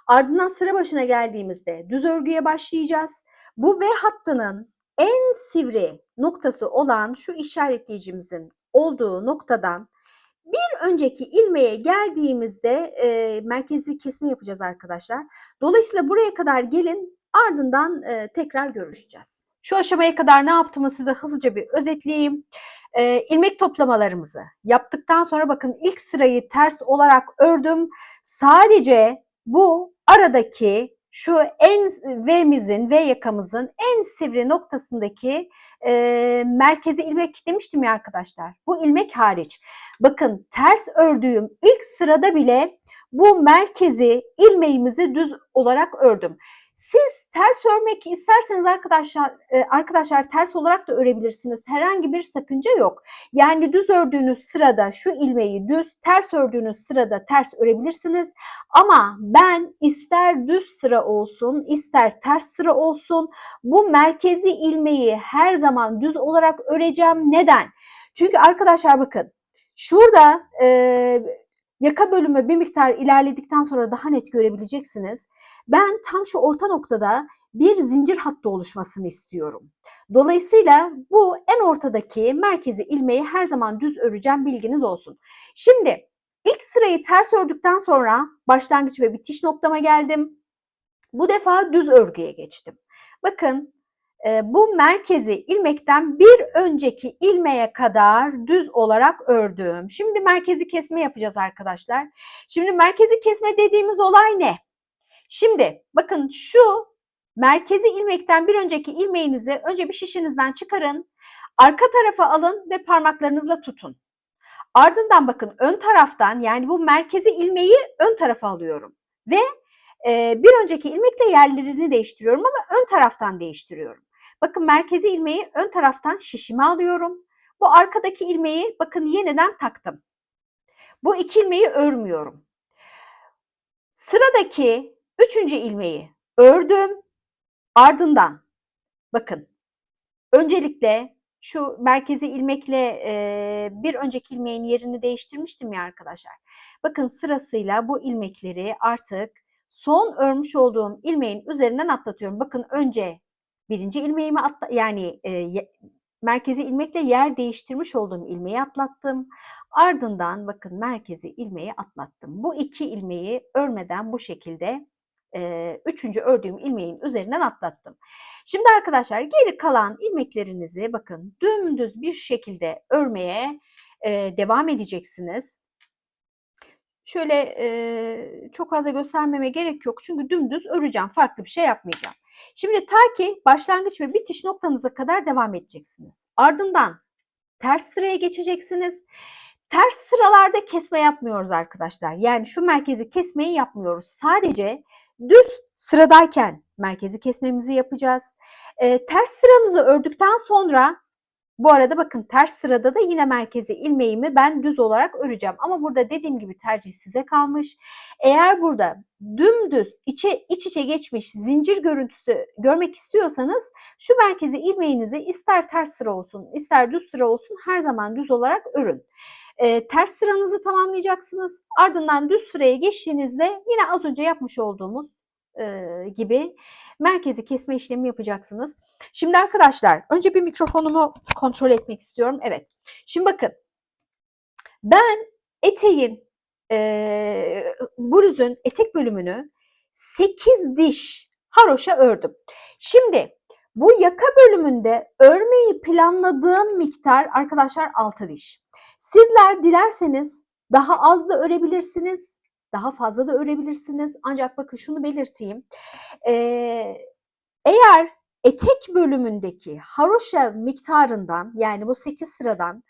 Ardından sıra başına geldiğimizde düz örgüye başlayacağız. Bu V hattının en sivri noktası olan şu işaretleyicimizin olduğu noktadan bir önceki ilmeğe geldiğimizde merkezi kesme yapacağız arkadaşlar. Dolayısıyla buraya kadar gelin ardından tekrar görüşeceğiz. Şu aşamaya kadar ne yaptığımı size hızlıca bir özetleyeyim. İlmek toplamalarımızı yaptıktan sonra bakın ilk sırayı ters olarak ördüm. Sadece bu aradaki şu en V yakamızın en sivri noktasındaki merkezi ilmek demiştim ya arkadaşlar. Bu ilmek hariç. Bakın ters ördüğüm ilk sırada bile bu merkezi ilmeğimizi düz olarak ördüm. Siz ters örmek isterseniz arkadaşlar ters olarak da örebilirsiniz. Herhangi bir sakınca yok. Yani düz ördüğünüz sırada şu ilmeği düz, ters ördüğünüz sırada ters örebilirsiniz. Ama ben ister düz sıra olsun, ister ters sıra olsun bu merkezi ilmeği her zaman düz olarak öreceğim. Neden? Çünkü arkadaşlar bakın şurada yaka bölümü bir miktar ilerledikten sonra daha net görebileceksiniz. Ben tam şu orta noktada bir zincir hattı oluşmasını istiyorum. Dolayısıyla bu en ortadaki merkezi ilmeği her zaman düz öreceğim, bilginiz olsun. Şimdi ilk sırayı ters ördükten sonra başlangıç ve bitiş noktama geldim. Bu defa düz örgüye geçtim. Bakın bu merkezi ilmekten bir önceki ilmeğe kadar düz olarak ördüm. Şimdi merkezi kesme yapacağız arkadaşlar. Şimdi merkezi kesme dediğimiz olay ne? Şimdi bakın şu merkezi ilmekten bir önceki ilmeğinizi önce bir şişinizden çıkarın. Arka tarafa alın ve parmaklarınızla tutun. Ardından bakın ön taraftan, yani bu merkezi ilmeği ön tarafa alıyorum. Ve bir önceki ilmekle yerlerini değiştiriyorum ama ön taraftan değiştiriyorum. Bakın merkezi ilmeği ön taraftan şişime alıyorum. Bu arkadaki ilmeği bakın yeniden taktım. Bu iki ilmeği örmüyorum. Sıradaki üçüncü ilmeği ördüm. Ardından bakın öncelikle şu merkezi ilmekle bir önceki ilmeğin yerini değiştirmiştim ya arkadaşlar. Bakın sırasıyla bu ilmekleri artık son örmüş olduğum ilmeğin üzerinden atlatıyorum. Bakın önce birinci ilmeğimi merkezi ilmekle yer değiştirmiş olduğum ilmeği atlattım. Ardından bakın merkezi ilmeği atlattım. Bu iki ilmeği örmeden bu şekilde üçüncü ördüğüm ilmeğin üzerinden atlattım. Şimdi arkadaşlar geri kalan ilmeklerinizi bakın dümdüz bir şekilde örmeye devam edeceksiniz. Şöyle çok fazla göstermeme gerek yok çünkü dümdüz öreceğim, farklı bir şey yapmayacağım. Şimdi ta ki başlangıç ve bitiş noktanıza kadar devam edeceksiniz. Ardından ters sıraya geçeceksiniz. Ters sıralarda kesme yapmıyoruz arkadaşlar. Yani şu merkezi kesmeyi yapmıyoruz. Sadece düz sıradayken merkezi kesmemizi yapacağız. Ters sıranızı ördükten sonra, bu arada bakın ters sırada da yine merkezi ilmeğimi ben düz olarak öreceğim. Ama burada dediğim gibi tercih size kalmış. Eğer burada dümdüz iç içe geçmiş zincir görüntüsü görmek istiyorsanız şu merkezi ilmeğinizi ister ters sıra olsun ister düz sıra olsun her zaman düz olarak örün. Ters sıranızı tamamlayacaksınız. Ardından düz sıraya geçtiğinizde yine az önce yapmış olduğumuz gibi merkezi kesme işlemi yapacaksınız. Şimdi arkadaşlar önce bir mikrofonumu kontrol etmek istiyorum. Evet. Şimdi bakın ben eteğin bluzun etek bölümünü 8 diş haroşa ördüm. Şimdi bu yaka bölümünde örmeyi planladığım miktar arkadaşlar 6 diş. Sizler dilerseniz daha az da örebilirsiniz, daha fazla da örebilirsiniz. Ancak bakın şunu belirteyim. Eğer etek bölümündeki haroşa miktarından, yani bu 8 sıradan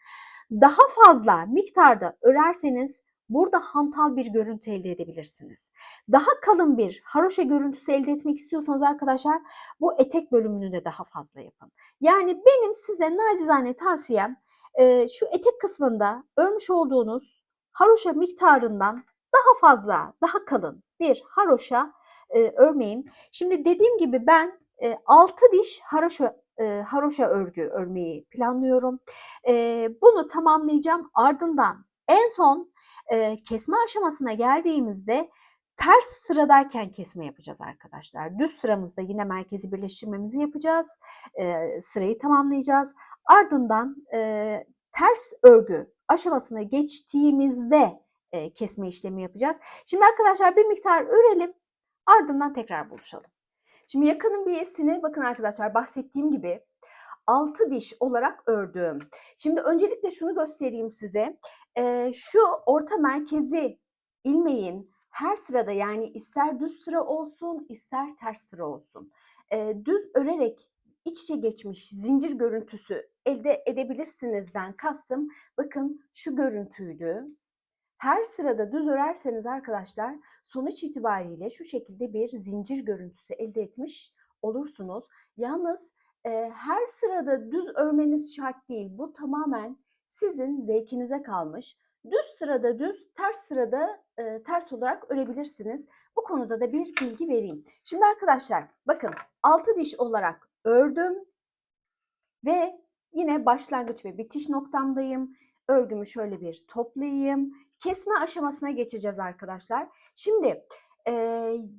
daha fazla miktarda örerseniz burada hantal bir görüntü elde edebilirsiniz. Daha kalın bir haroşa görüntüsü elde etmek istiyorsanız arkadaşlar bu etek bölümünü de daha fazla yapın. Yani benim size nacizane tavsiyem şu etek kısmında örmüş olduğunuz haroşa miktarından daha fazla, daha kalın bir haroşa örmeyin. Şimdi dediğim gibi ben 6 diş haroşa örgü örmeyi planlıyorum. Bunu tamamlayacağım. Ardından en son kesme aşamasına geldiğimizde ters sıradayken kesme yapacağız arkadaşlar. Düz sıramızda yine merkezi birleştirmemizi yapacağız. Sırayı tamamlayacağız. Ardından ters örgü aşamasına geçtiğimizde kesme işlemi yapacağız. Şimdi arkadaşlar bir miktar örelim. Ardından tekrar buluşalım. Şimdi yakanın biyesini bakın arkadaşlar bahsettiğim gibi 6 diş olarak ördüm. Şimdi öncelikle şunu göstereyim size. Şu orta merkezi ilmeğin her sırada, yani ister düz sıra olsun ister ters sıra olsun, düz örerek iç içe geçmiş zincir görüntüsü elde edebilirsinizden kastım bakın şu görüntüydü. Her sırada düz örerseniz arkadaşlar sonuç itibariyle şu şekilde bir zincir görüntüsü elde etmiş olursunuz. Yalnız her sırada düz örmeniz şart değil. Bu tamamen sizin zevkinize kalmış. Düz sırada düz, ters sırada ters olarak örebilirsiniz. Bu konuda da bir bilgi vereyim. Şimdi arkadaşlar bakın 6 diş olarak ördüm ve yine başlangıç ve bitiş noktamdayım. Örgümü şöyle bir toplayayım. kesme aşamasına geçeceğiz arkadaşlar. Şimdi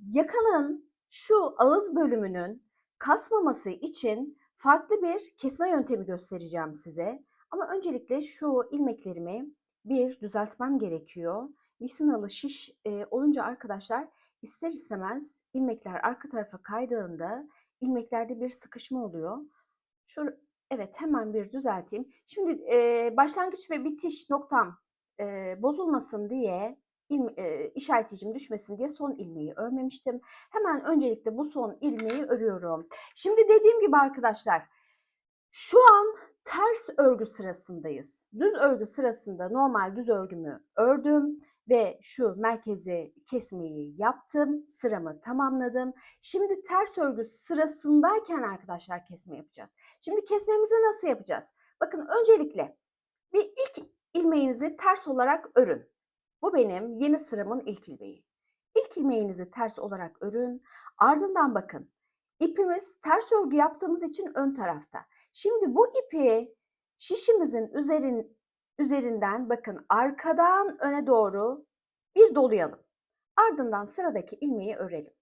yakanın şu ağız bölümünün kasmaması için farklı bir kesme yöntemi göstereceğim size. Ama öncelikle şu ilmeklerimi bir düzeltmem gerekiyor. Misinalı şiş olunca arkadaşlar ister istemez ilmekler arka tarafa kaydığında ilmeklerde bir sıkışma oluyor. Evet, hemen bir düzelteyim. Şimdi başlangıç ve bitiş noktam bozulmasın diye işareticim düşmesin diye son ilmeği örmemiştim. Hemen öncelikle bu son ilmeği örüyorum. Şimdi dediğim gibi arkadaşlar şu an ters örgü sırasındayız. Düz örgü sırasında normal düz örgümü ördüm ve şu merkezi kesmeyi yaptım. Sıramı tamamladım. Şimdi ters örgü sırasındayken arkadaşlar kesme yapacağız. Şimdi kesmemizi nasıl yapacağız? Bakın öncelikle bir ilk ilmeğinizi ters olarak örün. Bu benim yeni sıramın ilk ilmeği. İlk ilmeğinizi ters olarak örün. Ardından bakın ipimiz ters örgü yaptığımız için ön tarafta. Şimdi bu ipi şişimizin üzerinden bakın arkadan öne doğru bir dolayalım. Ardından sıradaki ilmeği örelim.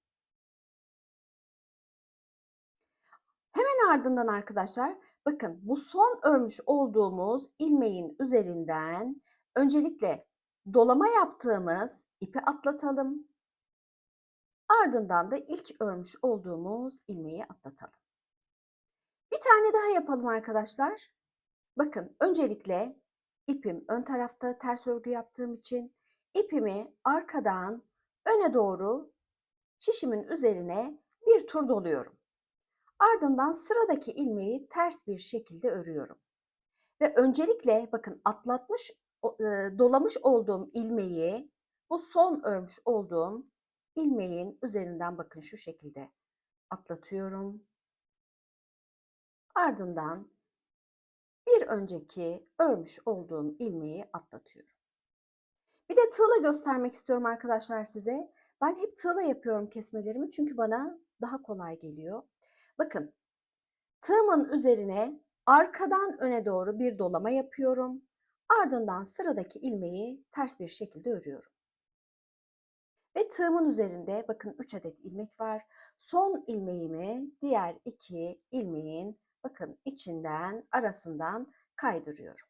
Hemen ardından arkadaşlar bakın bu son örmüş olduğumuz ilmeğin üzerinden öncelikle dolama yaptığımız ipi atlatalım. Ardından da ilk örmüş olduğumuz ilmeği atlatalım. Bir tane daha yapalım arkadaşlar. Bakın öncelikle ipim ön tarafta ters örgü yaptığım için ipimi arkadan öne doğru şişimin üzerine bir tur doluyorum. Ardından sıradaki ilmeği ters bir şekilde örüyorum. Ve öncelikle bakın dolamış olduğum ilmeği bu son örmüş olduğum ilmeğin üzerinden bakın şu şekilde atlatıyorum. Ardından bir önceki örmüş olduğum ilmeği atlatıyorum. Bir de tığla göstermek istiyorum arkadaşlar size. Ben hep tığla yapıyorum kesmelerimi çünkü bana daha kolay geliyor. Bakın tığımın üzerine arkadan öne doğru bir dolama yapıyorum. Ardından sıradaki ilmeği ters bir şekilde örüyorum. Ve tığımın üzerinde bakın 3 adet ilmek var. Son ilmeğimi diğer 2 ilmeğin bakın içinden arasından kaydırıyorum.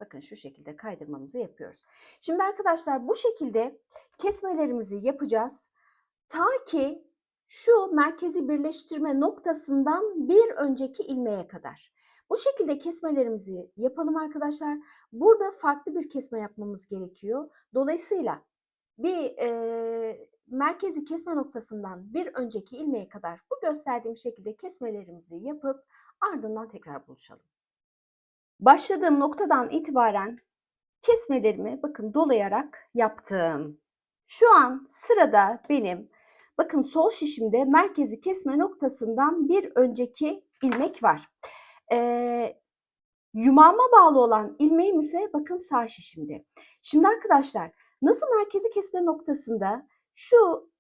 Bakın şu şekilde kaydırmamızı yapıyoruz. Şimdi arkadaşlar bu şekilde kesmelerimizi yapacağız. Ta ki şu merkezi birleştirme noktasından bir önceki ilmeğe kadar. Bu şekilde kesmelerimizi yapalım arkadaşlar. Burada farklı bir kesme yapmamız gerekiyor. Dolayısıyla bir merkezi kesme noktasından bir önceki ilmeğe kadar bu gösterdiğim şekilde kesmelerimizi yapıp ardından tekrar buluşalım. Başladığım noktadan itibaren kesmelerimi bakın dolayarak yaptım. Şu an sırada benim bakın sol şişimde merkezi kesme noktasından bir önceki ilmek var. Yumağıma bağlı olan ilmeğim ise bakın sağ şişimde. Şimdi arkadaşlar nasıl merkezi kesme noktasında şu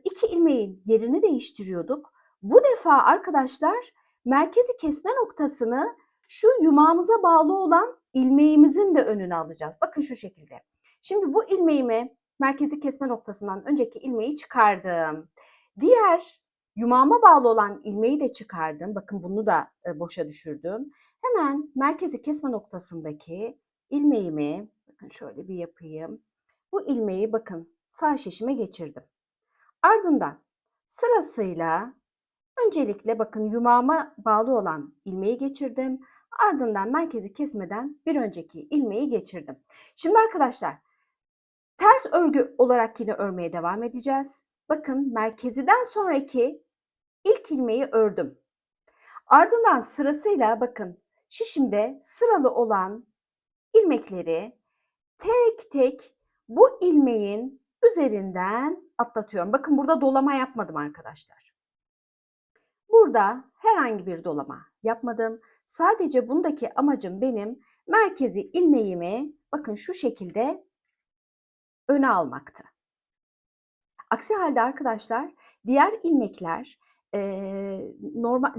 iki ilmeğin yerini değiştiriyorduk. Bu defa arkadaşlar merkezi kesme noktasını şu yumağımıza bağlı olan ilmeğimizin de önüne alacağız. Bakın şu şekilde. Şimdi bu ilmeğimi merkezi kesme noktasından önceki ilmeği çıkardım. Diğer yumağıma bağlı olan ilmeği de çıkardım. Bakın bunu da boşa düşürdüm. Hemen merkezi kesme noktasındaki ilmeğimi bakın şöyle bir yapayım. Bu ilmeği bakın sağ şişime geçirdim. Ardından sırasıyla öncelikle bakın yumağıma bağlı olan ilmeği geçirdim. Ardından merkezi kesmeden bir önceki ilmeği geçirdim. Şimdi arkadaşlar ters örgü olarak yine örmeye devam edeceğiz. Bakın merkeziden sonraki ilk ilmeği ördüm. Ardından sırasıyla bakın şişimde sıralı olan ilmekleri tek tek bu ilmeğin üzerinden atlatıyorum. Bakın burada dolama yapmadım arkadaşlar. Burada herhangi bir dolama yapmadım. Sadece bundaki amacım benim merkezi ilmeğimi bakın şu şekilde öne almaktı. Aksi halde arkadaşlar diğer ilmekler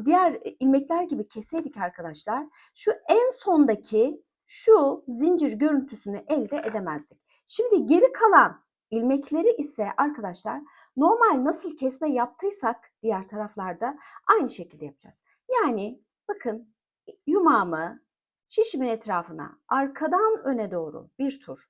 diğer ilmekler gibi keseydik arkadaşlar şu en sondaki şu zincir görüntüsünü elde edemezdik. Şimdi geri kalan ilmekleri ise arkadaşlar normal nasıl kesme yaptıysak diğer taraflarda aynı şekilde yapacağız. Yani bakın yumağımı şişimin etrafına arkadan öne doğru bir tur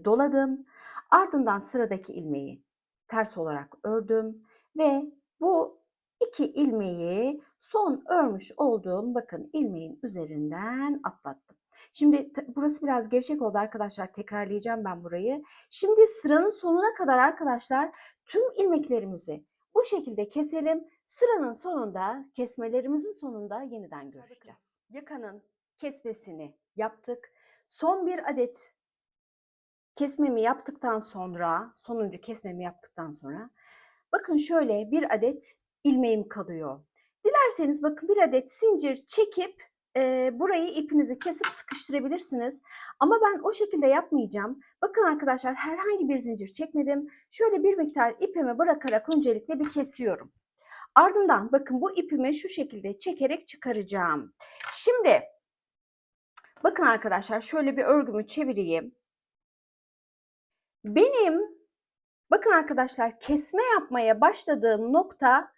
doladım. Ardından sıradaki ilmeği ters olarak ördüm ve bu 2 ilmeği son örmüş olduğum bakın ilmeğin üzerinden atlattım. Şimdi burası biraz gevşek oldu arkadaşlar. Tekrarlayacağım ben burayı. Şimdi sıranın sonuna kadar arkadaşlar tüm ilmeklerimizi bu şekilde keselim. Sıranın sonunda, kesmelerimizin sonunda yeniden görüşeceğiz. Yakanın kesmesini yaptık. Son bir adet kesmemi yaptıktan sonra, sonuncu kesmemi yaptıktan sonra bakın şöyle bir adet ilmeğim kalıyor. Dilerseniz bakın bir adet zincir çekip burayı ipinizi kesip sıkıştırabilirsiniz. Ama ben o şekilde yapmayacağım. Bakın arkadaşlar herhangi bir zincir çekmedim. Şöyle bir miktar ipimi bırakarak öncelikle bir kesiyorum. Ardından bakın bu ipimi şu şekilde çekerek çıkaracağım. Şimdi bakın arkadaşlar şöyle bir örgümü çevireyim. Benim bakın arkadaşlar kesme yapmaya başladığım nokta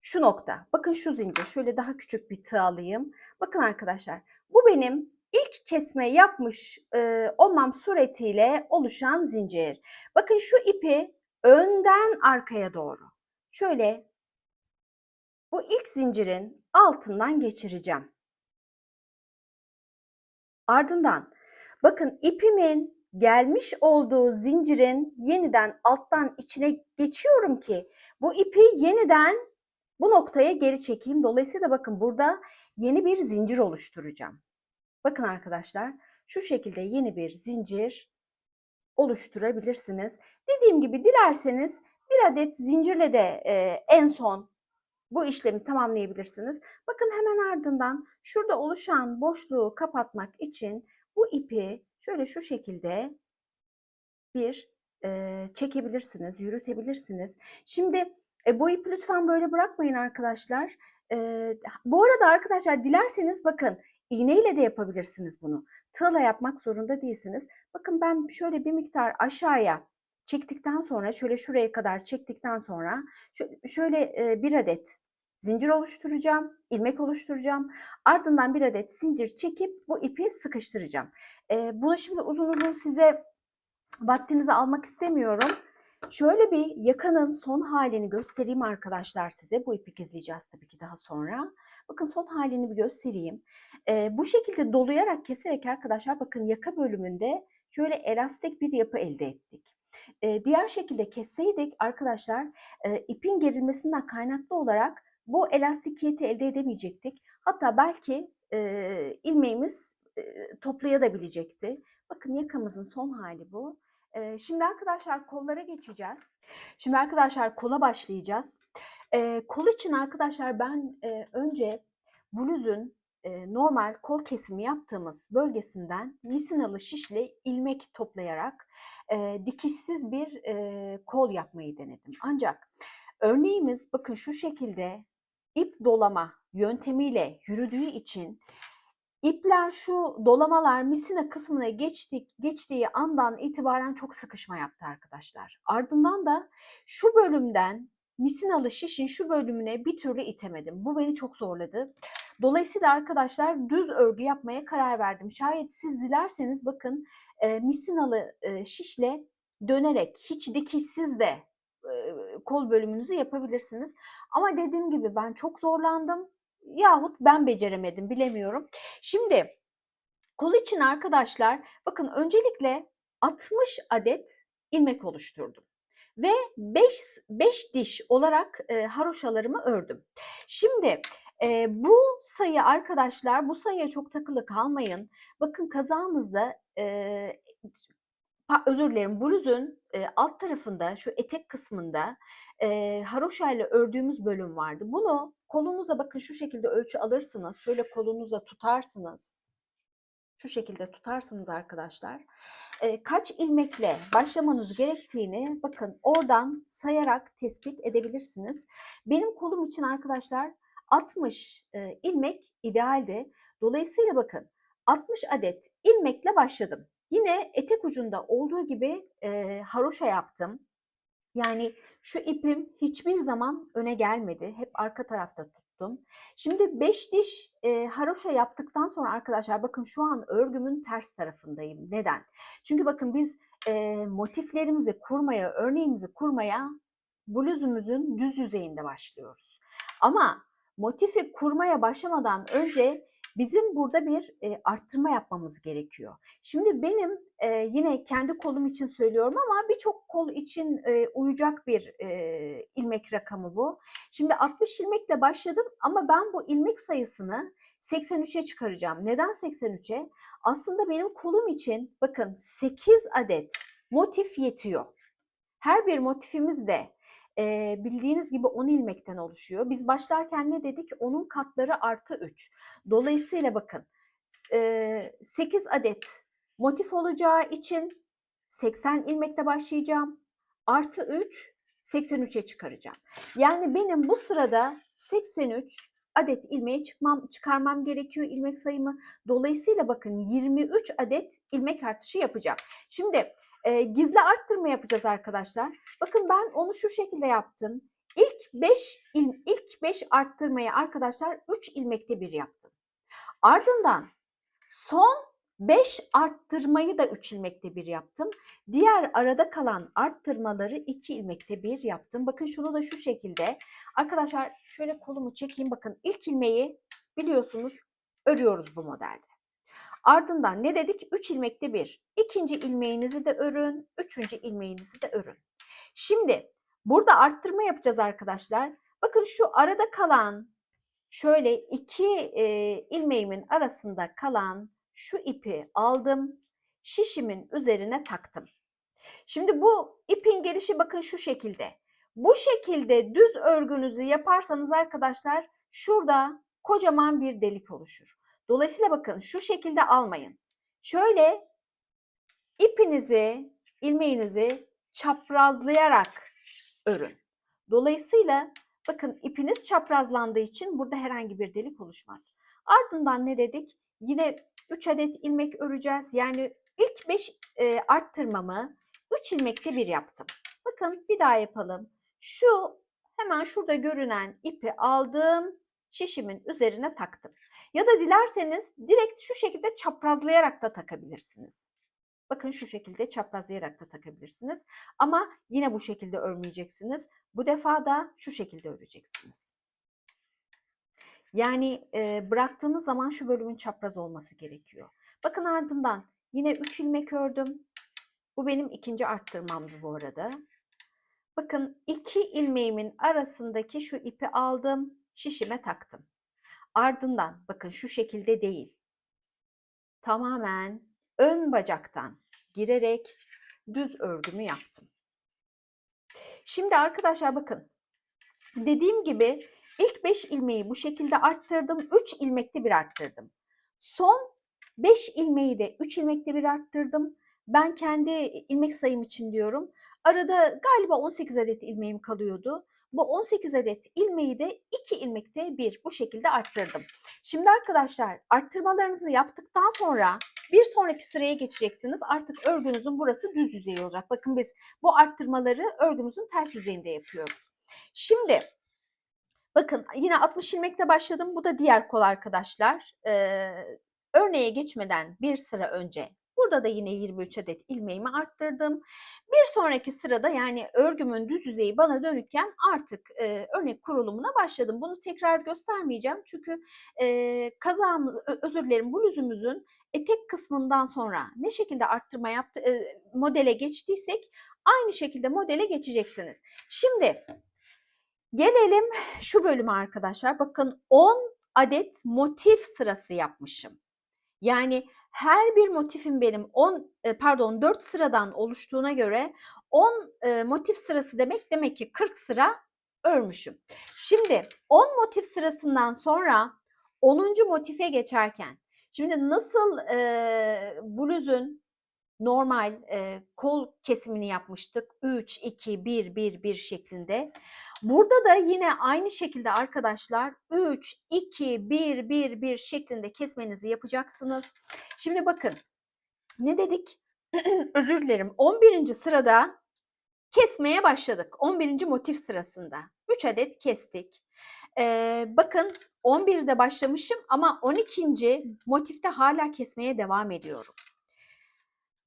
şu nokta. Bakın şu zincir. Şöyle daha küçük bir tığ alayım. Bakın arkadaşlar bu benim ilk kesme yapmış olmam suretiyle oluşan zincir. Bakın şu ipi önden arkaya doğru şöyle bu ilk zincirin altından geçireceğim. Ardından bakın ipimin gelmiş olduğu zincirin yeniden alttan içine geçiyorum ki bu ipi yeniden bu noktaya geri çekeyim. Dolayısıyla bakın burada yeni bir zincir oluşturacağım. Bakın arkadaşlar şu şekilde yeni bir zincir oluşturabilirsiniz. Dediğim gibi dilerseniz bir adet zincirle de en son bu işlemi tamamlayabilirsiniz. Bakın hemen ardından şurada oluşan boşluğu kapatmak için bu ipi şöyle şu şekilde bir çekebilirsiniz, yürütebilirsiniz. Şimdi bu ipi lütfen böyle bırakmayın arkadaşlar. Bu arada arkadaşlar dilerseniz bakın iğneyle de yapabilirsiniz bunu. Tığla yapmak zorunda değilsiniz. Bakın ben şöyle bir miktar aşağıya çektikten sonra şöyle şuraya kadar çektikten sonra şöyle bir adet zincir oluşturacağım, ilmek oluşturacağım. Ardından bir adet zincir çekip bu ipi sıkıştıracağım. Bunu şimdi uzun uzun size vaktinizi almak istemiyorum. Şöyle bir yakanın son halini göstereyim arkadaşlar size. Bu ipi izleyeceğiz tabii ki daha sonra. Bakın son halini bir göstereyim. Bu şekilde dolayarak keserek arkadaşlar bakın yaka bölümünde şöyle elastik bir yapı elde ettik. Diğer şekilde kesseydik arkadaşlar ipin gerilmesinden kaynaklı olarak bu elastikiyeti elde edemeyecektik. Hatta belki ilmeğimiz toplayabilicekti. Bakın yakamızın son hali bu. Şimdi arkadaşlar kollara geçeceğiz. Şimdi arkadaşlar kola başlayacağız. Kol için arkadaşlar ben önce bluzun normal kol kesimi yaptığımız bölgesinden misinalı şişle ilmek toplayarak dikişsiz bir kol yapmayı denedim. Ancak örneğimiz bakın şu şekilde ip dolama yöntemiyle yürüdüğü için İpler şu dolamalar misina kısmına geçtiği andan itibaren çok sıkışma yaptı arkadaşlar. Ardından da şu bölümden misinalı şişin şu bölümüne bir türlü itemedim. Bu beni çok zorladı. Dolayısıyla arkadaşlar düz örgü yapmaya karar verdim. Şayet siz dilerseniz bakın misinalı şişle dönerek hiç dikişsiz de kol bölümünüzü yapabilirsiniz. Ama dediğim gibi ben çok zorlandım. Yahut ben beceremedim bilemiyorum. Şimdi kol için arkadaşlar bakın öncelikle 60 adet ilmek oluşturdum. Ve 5 diş olarak haroşalarımı ördüm. Şimdi bu sayı arkadaşlar bu sayıya çok takılı kalmayın. Bakın kazağınızda özür dilerim bluzun alt tarafında şu etek kısmında haroşa ile ördüğümüz bölüm vardı. Bunu kolunuza bakın şu şekilde ölçü alırsınız. Şöyle kolunuza tutarsınız. Şu şekilde tutarsınız arkadaşlar. Kaç ilmekle başlamanız gerektiğini bakın oradan sayarak tespit edebilirsiniz. Benim kolum için arkadaşlar 60 ilmek idealdi. Dolayısıyla bakın 60 adet ilmekle başladım. Yine etek ucunda olduğu gibi haroşa yaptım. Yani şu ipim hiçbir zaman öne gelmedi. Hep arka tarafta tuttum. Şimdi 5 diş haroşa yaptıktan sonra arkadaşlar bakın şu an örgümün ters tarafındayım. Neden? Çünkü bakın biz motiflerimizi kurmaya, örneğimizi kurmaya bluzumuzun düz yüzeyinde başlıyoruz. Ama motifi kurmaya başlamadan önce bizim burada bir arttırma yapmamız gerekiyor. Şimdi benim yine kendi kolum için söylüyorum ama birçok kol için uyacak bir ilmek rakamı bu. Şimdi 60 ilmekle başladım ama ben bu ilmek sayısını 83'e çıkaracağım. Neden 83'e? Aslında benim kolum için bakın 8 adet motif yetiyor. Her bir motifimiz de bildiğiniz gibi 10 ilmekten oluşuyor. Biz başlarken ne dedik? Onun katları artı 3. Dolayısıyla bakın 8 adet motif olacağı için 80 ilmekle başlayacağım. Artı 3, 83'e çıkaracağım. Yani benim bu sırada 83 adet ilmeği çıkarmam gerekiyor ilmek sayımı. Dolayısıyla bakın 23 adet ilmek artışı yapacağım. Şimdi gizli arttırma yapacağız arkadaşlar. Bakın ben onu şu şekilde yaptım. İlk 5 arttırmayı arkadaşlar 3 ilmekte bir yaptım. Ardından son 5 arttırmayı da 3 ilmekte bir yaptım. Diğer arada kalan arttırmaları 2 ilmekte bir yaptım. Bakın şunu da şu şekilde. Arkadaşlar şöyle kolumu çekeyim. Bakın ilk ilmeği biliyorsunuz örüyoruz bu modelde. Ardından ne dedik? 3 ilmekte bir. İkinci ilmeğinizi de örün. Üçüncü ilmeğinizi de örün. Şimdi burada arttırma yapacağız arkadaşlar. Bakın şu arada kalan şöyle 2 ilmeğimin arasında kalan şu ipi aldım. Şişimin üzerine taktım. Şimdi bu ipin gelişi bakın şu şekilde. Bu şekilde düz örgünüzü yaparsanız arkadaşlar şurada kocaman bir delik oluşur. Dolayısıyla bakın şu şekilde almayın. Şöyle ipinizi, ilmeğinizi çaprazlayarak örün. Dolayısıyla bakın ipiniz çaprazlandığı için burada herhangi bir delik oluşmaz. Ardından ne dedik? Yine 3 adet ilmek öreceğiz. Yani ilk 5 arttırmamı 3 ilmekte bir yaptım. Bakın bir daha yapalım. Şu hemen şurada görünen ipi aldım, şişimin üzerine taktım. Ya da dilerseniz direkt şu şekilde çaprazlayarak da takabilirsiniz. Bakın şu şekilde çaprazlayarak da takabilirsiniz. Ama yine bu şekilde örmeyeceksiniz. Bu defa da şu şekilde öreceksiniz. Yani bıraktığınız zaman şu bölümün çapraz olması gerekiyor. Bakın ardından yine 3 ilmek ördüm. Bu benim ikinci arttırmamdı bu arada. Bakın 2 ilmeğimin arasındaki şu ipi aldım, şişime taktım. Ardından bakın şu şekilde değil. Tamamen ön bacaktan girerek düz örgümü yaptım. Şimdi arkadaşlar bakın dediğim gibi ilk 5 ilmeği bu şekilde arttırdım. 3 ilmekte bir arttırdım. Son 5 ilmeği de 3 ilmekte bir arttırdım. Ben kendi ilmek sayım için diyorum. Arada galiba 18 adet ilmeğim kalıyordu. Bu 18 adet ilmeği de 2 ilmekte bir bu şekilde arttırdım. Şimdi arkadaşlar arttırmalarınızı yaptıktan sonra bir sonraki sıraya geçeceksiniz. Artık örgünüzün burası düz yüzey olacak. Bakın biz bu arttırmaları örgümüzün ters yüzeyinde yapıyoruz. Şimdi bakın yine 60 ilmekle başladım. Bu da diğer kol arkadaşlar. Örneğe geçmeden bir sıra önce burada da yine 23 adet ilmeğimi arttırdım. Bir sonraki sırada yani örgümün düz yüzeyi bana dönükken artık örnek kurulumuna başladım. Bunu tekrar göstermeyeceğim çünkü özür dilerim bluzumuzun etek kısmından sonra ne şekilde arttırma modele geçtiysek aynı şekilde modele geçeceksiniz. Şimdi gelelim şu bölüme arkadaşlar. Bakın 10 adet motif sırası yapmışım. Yani her bir motifim benim 4 sıradan oluştuğuna göre 10 motif sırası demek ki 40 sıra örmüşüm. Şimdi 10 motif sırasından sonra 10. motife geçerken şimdi nasıl bluzun normal kol kesimini yapmıştık. 3, 2, 1, 1, 1 şeklinde. Burada da yine aynı şekilde arkadaşlar 3, 2, 1, 1, 1 şeklinde kesmenizi yapacaksınız. Şimdi bakın ne dedik? Özür dilerim. 11. sırada kesmeye başladık. 11. motif sırasında. 3 adet kestik. Bakın 11'de başlamışım ama 12. motifte hala kesmeye devam ediyorum.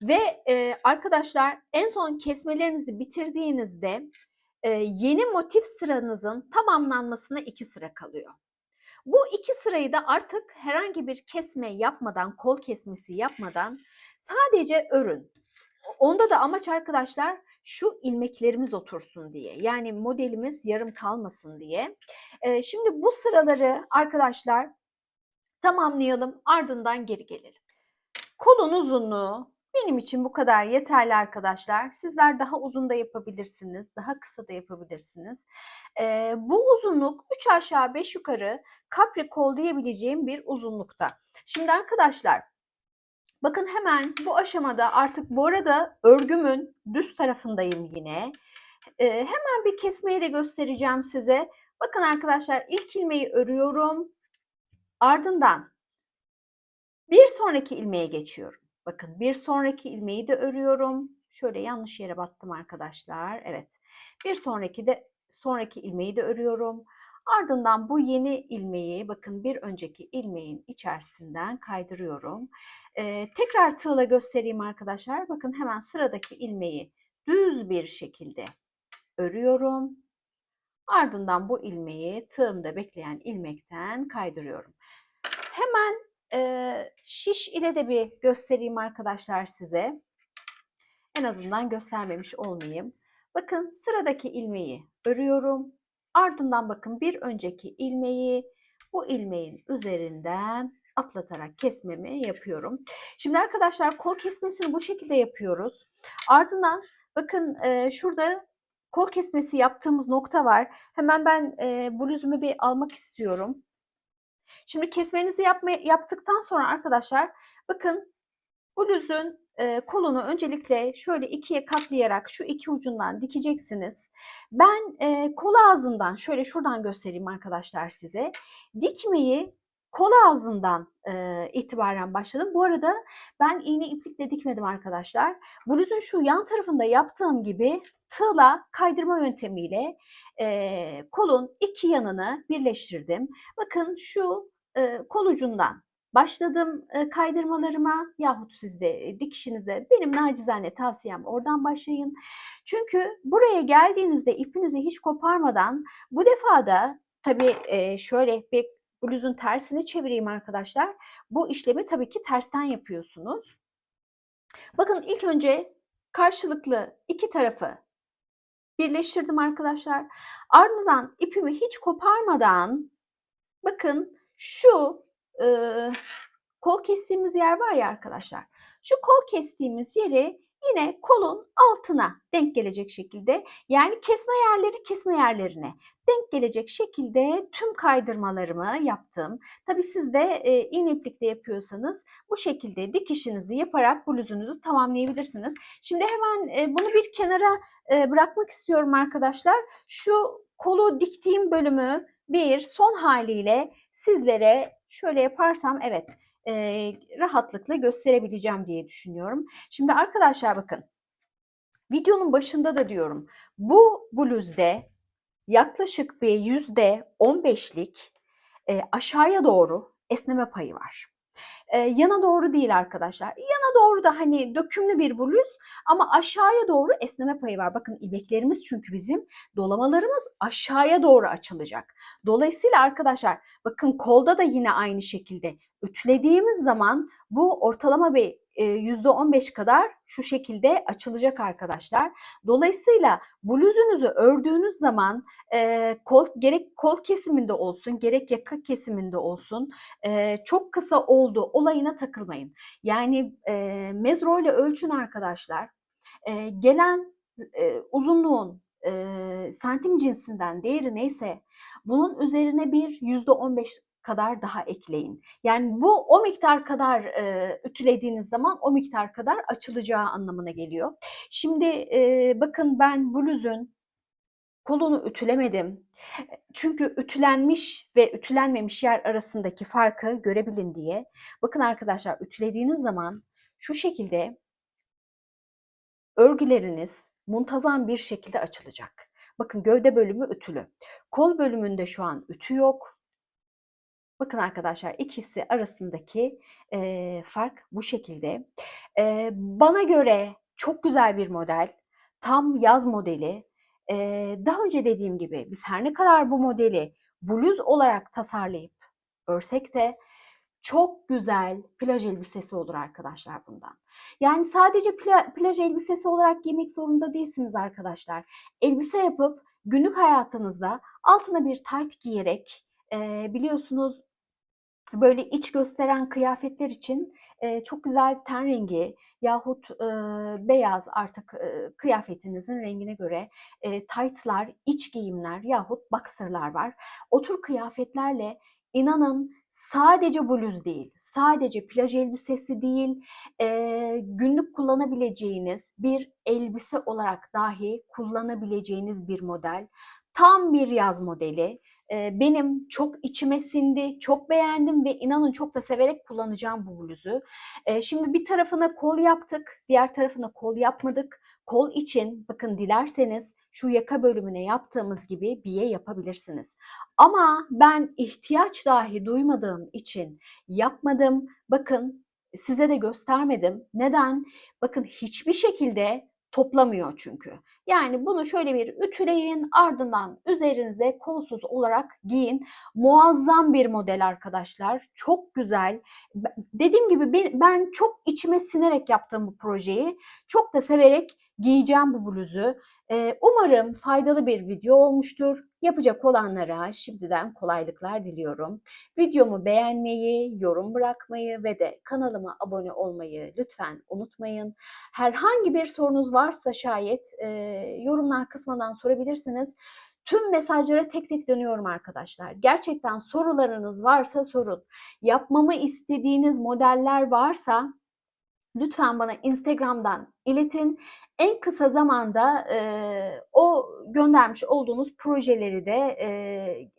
Ve arkadaşlar en son kesmelerinizi bitirdiğinizde yeni motif sıranızın tamamlanmasına 2 sıra kalıyor. Bu 2 sırayı da artık herhangi bir kesme yapmadan, kol kesmesi yapmadan sadece örün. Onda da amaç arkadaşlar şu ilmeklerimiz otursun diye. Yani modelimiz yarım kalmasın diye. Şimdi bu sıraları arkadaşlar tamamlayalım, ardından geri gelelim. Kolun uzunluğu benim için bu kadar yeterli arkadaşlar. Sizler daha uzun da yapabilirsiniz, daha kısa da yapabilirsiniz. Bu uzunluk 3 aşağı 5 yukarı kapri kol diyebileceğim bir uzunlukta. Şimdi arkadaşlar bakın hemen bu aşamada artık bu arada örgümün düz tarafındayım yine. Hemen bir kesmeyi de göstereceğim size. Bakın arkadaşlar ilk ilmeği örüyorum. Ardından bir sonraki ilmeğe geçiyorum. Bakın bir sonraki ilmeği de örüyorum. Şöyle yanlış yere battım arkadaşlar. Evet. Bir sonraki ilmeği de örüyorum. Ardından bu yeni ilmeği bakın bir önceki ilmeğin içerisinden kaydırıyorum. Tekrar tığla göstereyim arkadaşlar. Bakın hemen sıradaki ilmeği düz bir şekilde örüyorum. Ardından bu ilmeği tığımda bekleyen ilmekten kaydırıyorum. Hemen şiş ile de bir göstereyim arkadaşlar size. En azından göstermemiş olmayayım. Bakın sıradaki ilmeği örüyorum. Ardından bakın bir önceki ilmeği bu ilmeğin üzerinden atlatarak kesmemi yapıyorum. Şimdi arkadaşlar kol kesmesini bu şekilde yapıyoruz. Ardından bakın şurada kol kesmesi yaptığımız nokta var. Hemen ben bluzumu bir almak istiyorum. Şimdi kesmenizi yaptıktan sonra arkadaşlar bakın bluzun kolunu öncelikle şöyle ikiye katlayarak şu iki ucundan dikeceksiniz. Ben kol ağzından şöyle şuradan göstereyim arkadaşlar size. Dikmeyi kol ağzından itibaren başladım. Bu arada ben iğne iplikle dikmedim arkadaşlar. Bluzun şu yan tarafında yaptığım gibi tığla kaydırma yöntemiyle kolun iki yanını birleştirdim. Bakın şu kol ucundan başladım kaydırmalarıma yahut siz de dikişinize benim nacizane tavsiyem oradan başlayın. Çünkü buraya geldiğinizde ipinizi hiç koparmadan bu defa da tabii şöyle bir bluzun tersini çevireyim arkadaşlar. Bu işlemi tabii ki tersten yapıyorsunuz. Bakın ilk önce karşılıklı iki tarafı birleştirdim arkadaşlar. Ardından ipimi hiç koparmadan bakın şu kol kestiğimiz yer var ya arkadaşlar. Şu kol kestiğimiz yeri yine kolun altına denk gelecek şekilde yani kesme yerlerine denk gelecek şekilde tüm kaydırmalarımı yaptım. Tabii siz de iğne iplikle yapıyorsanız bu şekilde dikişinizi yaparak bluzunuzu tamamlayabilirsiniz. Şimdi hemen bunu bir kenara bırakmak istiyorum arkadaşlar. Şu kolu diktiğim bölümü bir son haliyle sizlere şöyle yaparsam evet rahatlıkla gösterebileceğim diye düşünüyorum. Şimdi arkadaşlar bakın videonun başında da diyorum bu bluzde yaklaşık bir %15'lik aşağıya doğru esneme payı var. Yana doğru değil arkadaşlar. Yana doğru da hani dökümlü bir bluz ama aşağıya doğru esneme payı var. Bakın ilmeklerimiz çünkü bizim dolamalarımız aşağıya doğru açılacak. Dolayısıyla arkadaşlar bakın kolda da yine aynı şekilde ütülediğimiz zaman bu ortalama bir %15 kadar şu şekilde açılacak arkadaşlar. Dolayısıyla bluzunuzu ördüğünüz zaman gerek kol kesiminde olsun gerek yaka kesiminde olsun çok kısa oldu olayına takılmayın. Yani mezro ile ölçün arkadaşlar. Gelen uzunluğun santim cinsinden değeri neyse bunun üzerine bir %15 kadar daha ekleyin. Yani bu o miktar kadar ütülediğiniz zaman o miktar kadar açılacağı anlamına geliyor. Şimdi bakın ben bluzun kolunu ütülemedim. Çünkü ütülenmiş ve ütülenmemiş yer arasındaki farkı görebilin diye. Bakın arkadaşlar ütülediğiniz zaman şu şekilde örgüleriniz muntazam bir şekilde açılacak. Bakın gövde bölümü ütülü. Kol bölümünde şu an ütü yok. Bakın arkadaşlar ikisi arasındaki fark bu şekilde. Bana göre çok güzel bir model. Tam yaz modeli. Daha önce dediğim gibi biz her ne kadar bu modeli bluz olarak tasarlayıp örsek de çok güzel plaj elbisesi olur arkadaşlar bundan. Yani sadece plaj elbisesi olarak giymek zorunda değilsiniz arkadaşlar. Elbise yapıp günlük hayatınızda altına bir tayt giyerek biliyorsunuz böyle iç gösteren kıyafetler için çok güzel ten rengi yahut beyaz artık kıyafetinizin rengine göre taytlar, iç giyimler yahut boxer'lar var. O tür kıyafetlerle inanın sadece bluz değil, sadece plaj elbisesi değil, günlük kullanabileceğiniz bir elbise olarak dahi kullanabileceğiniz bir model. Tam bir yaz modeli. Benim çok içime sindi, çok beğendim ve inanın çok da severek kullanacağım bu bluzu. Şimdi bir tarafına kol yaptık, diğer tarafına kol yapmadık. Kol için bakın dilerseniz şu yaka bölümüne yaptığımız gibi biye yapabilirsiniz. Ama ben ihtiyaç dahi duymadığım için yapmadım. Bakın size de göstermedim. Neden? Bakın hiçbir şekilde toplamıyor çünkü. Yani bunu şöyle bir ütüleyin, ardından üzerinize kolsuz olarak giyin. Muazzam bir model arkadaşlar. Çok güzel. Dediğim gibi ben çok içime sinerek yaptım bu projeyi. Çok da severek giyeceğim bu bluzu. Umarım faydalı bir video olmuştur. Yapacak olanlara şimdiden kolaylıklar diliyorum. Videomu beğenmeyi, yorum bırakmayı ve de kanalıma abone olmayı lütfen unutmayın. Herhangi bir sorunuz varsa şayet yorumlar kısmından sorabilirsiniz. Tüm mesajlara tek tek dönüyorum arkadaşlar. Gerçekten sorularınız varsa sorun. Yapmamı istediğiniz modeller varsa lütfen bana Instagram'dan iletin. En kısa zamanda o göndermiş olduğunuz projeleri de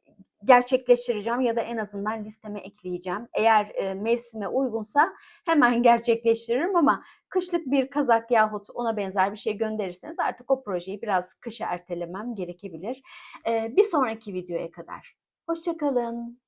gerçekleştireceğim ya da en azından listeme ekleyeceğim. Eğer mevsime uygunsa hemen gerçekleştiririm ama kışlık bir kazak yahut ona benzer bir şey gönderirseniz artık o projeyi biraz kışa ertelemem gerekebilir. Bir sonraki videoya kadar. Hoşça kalın.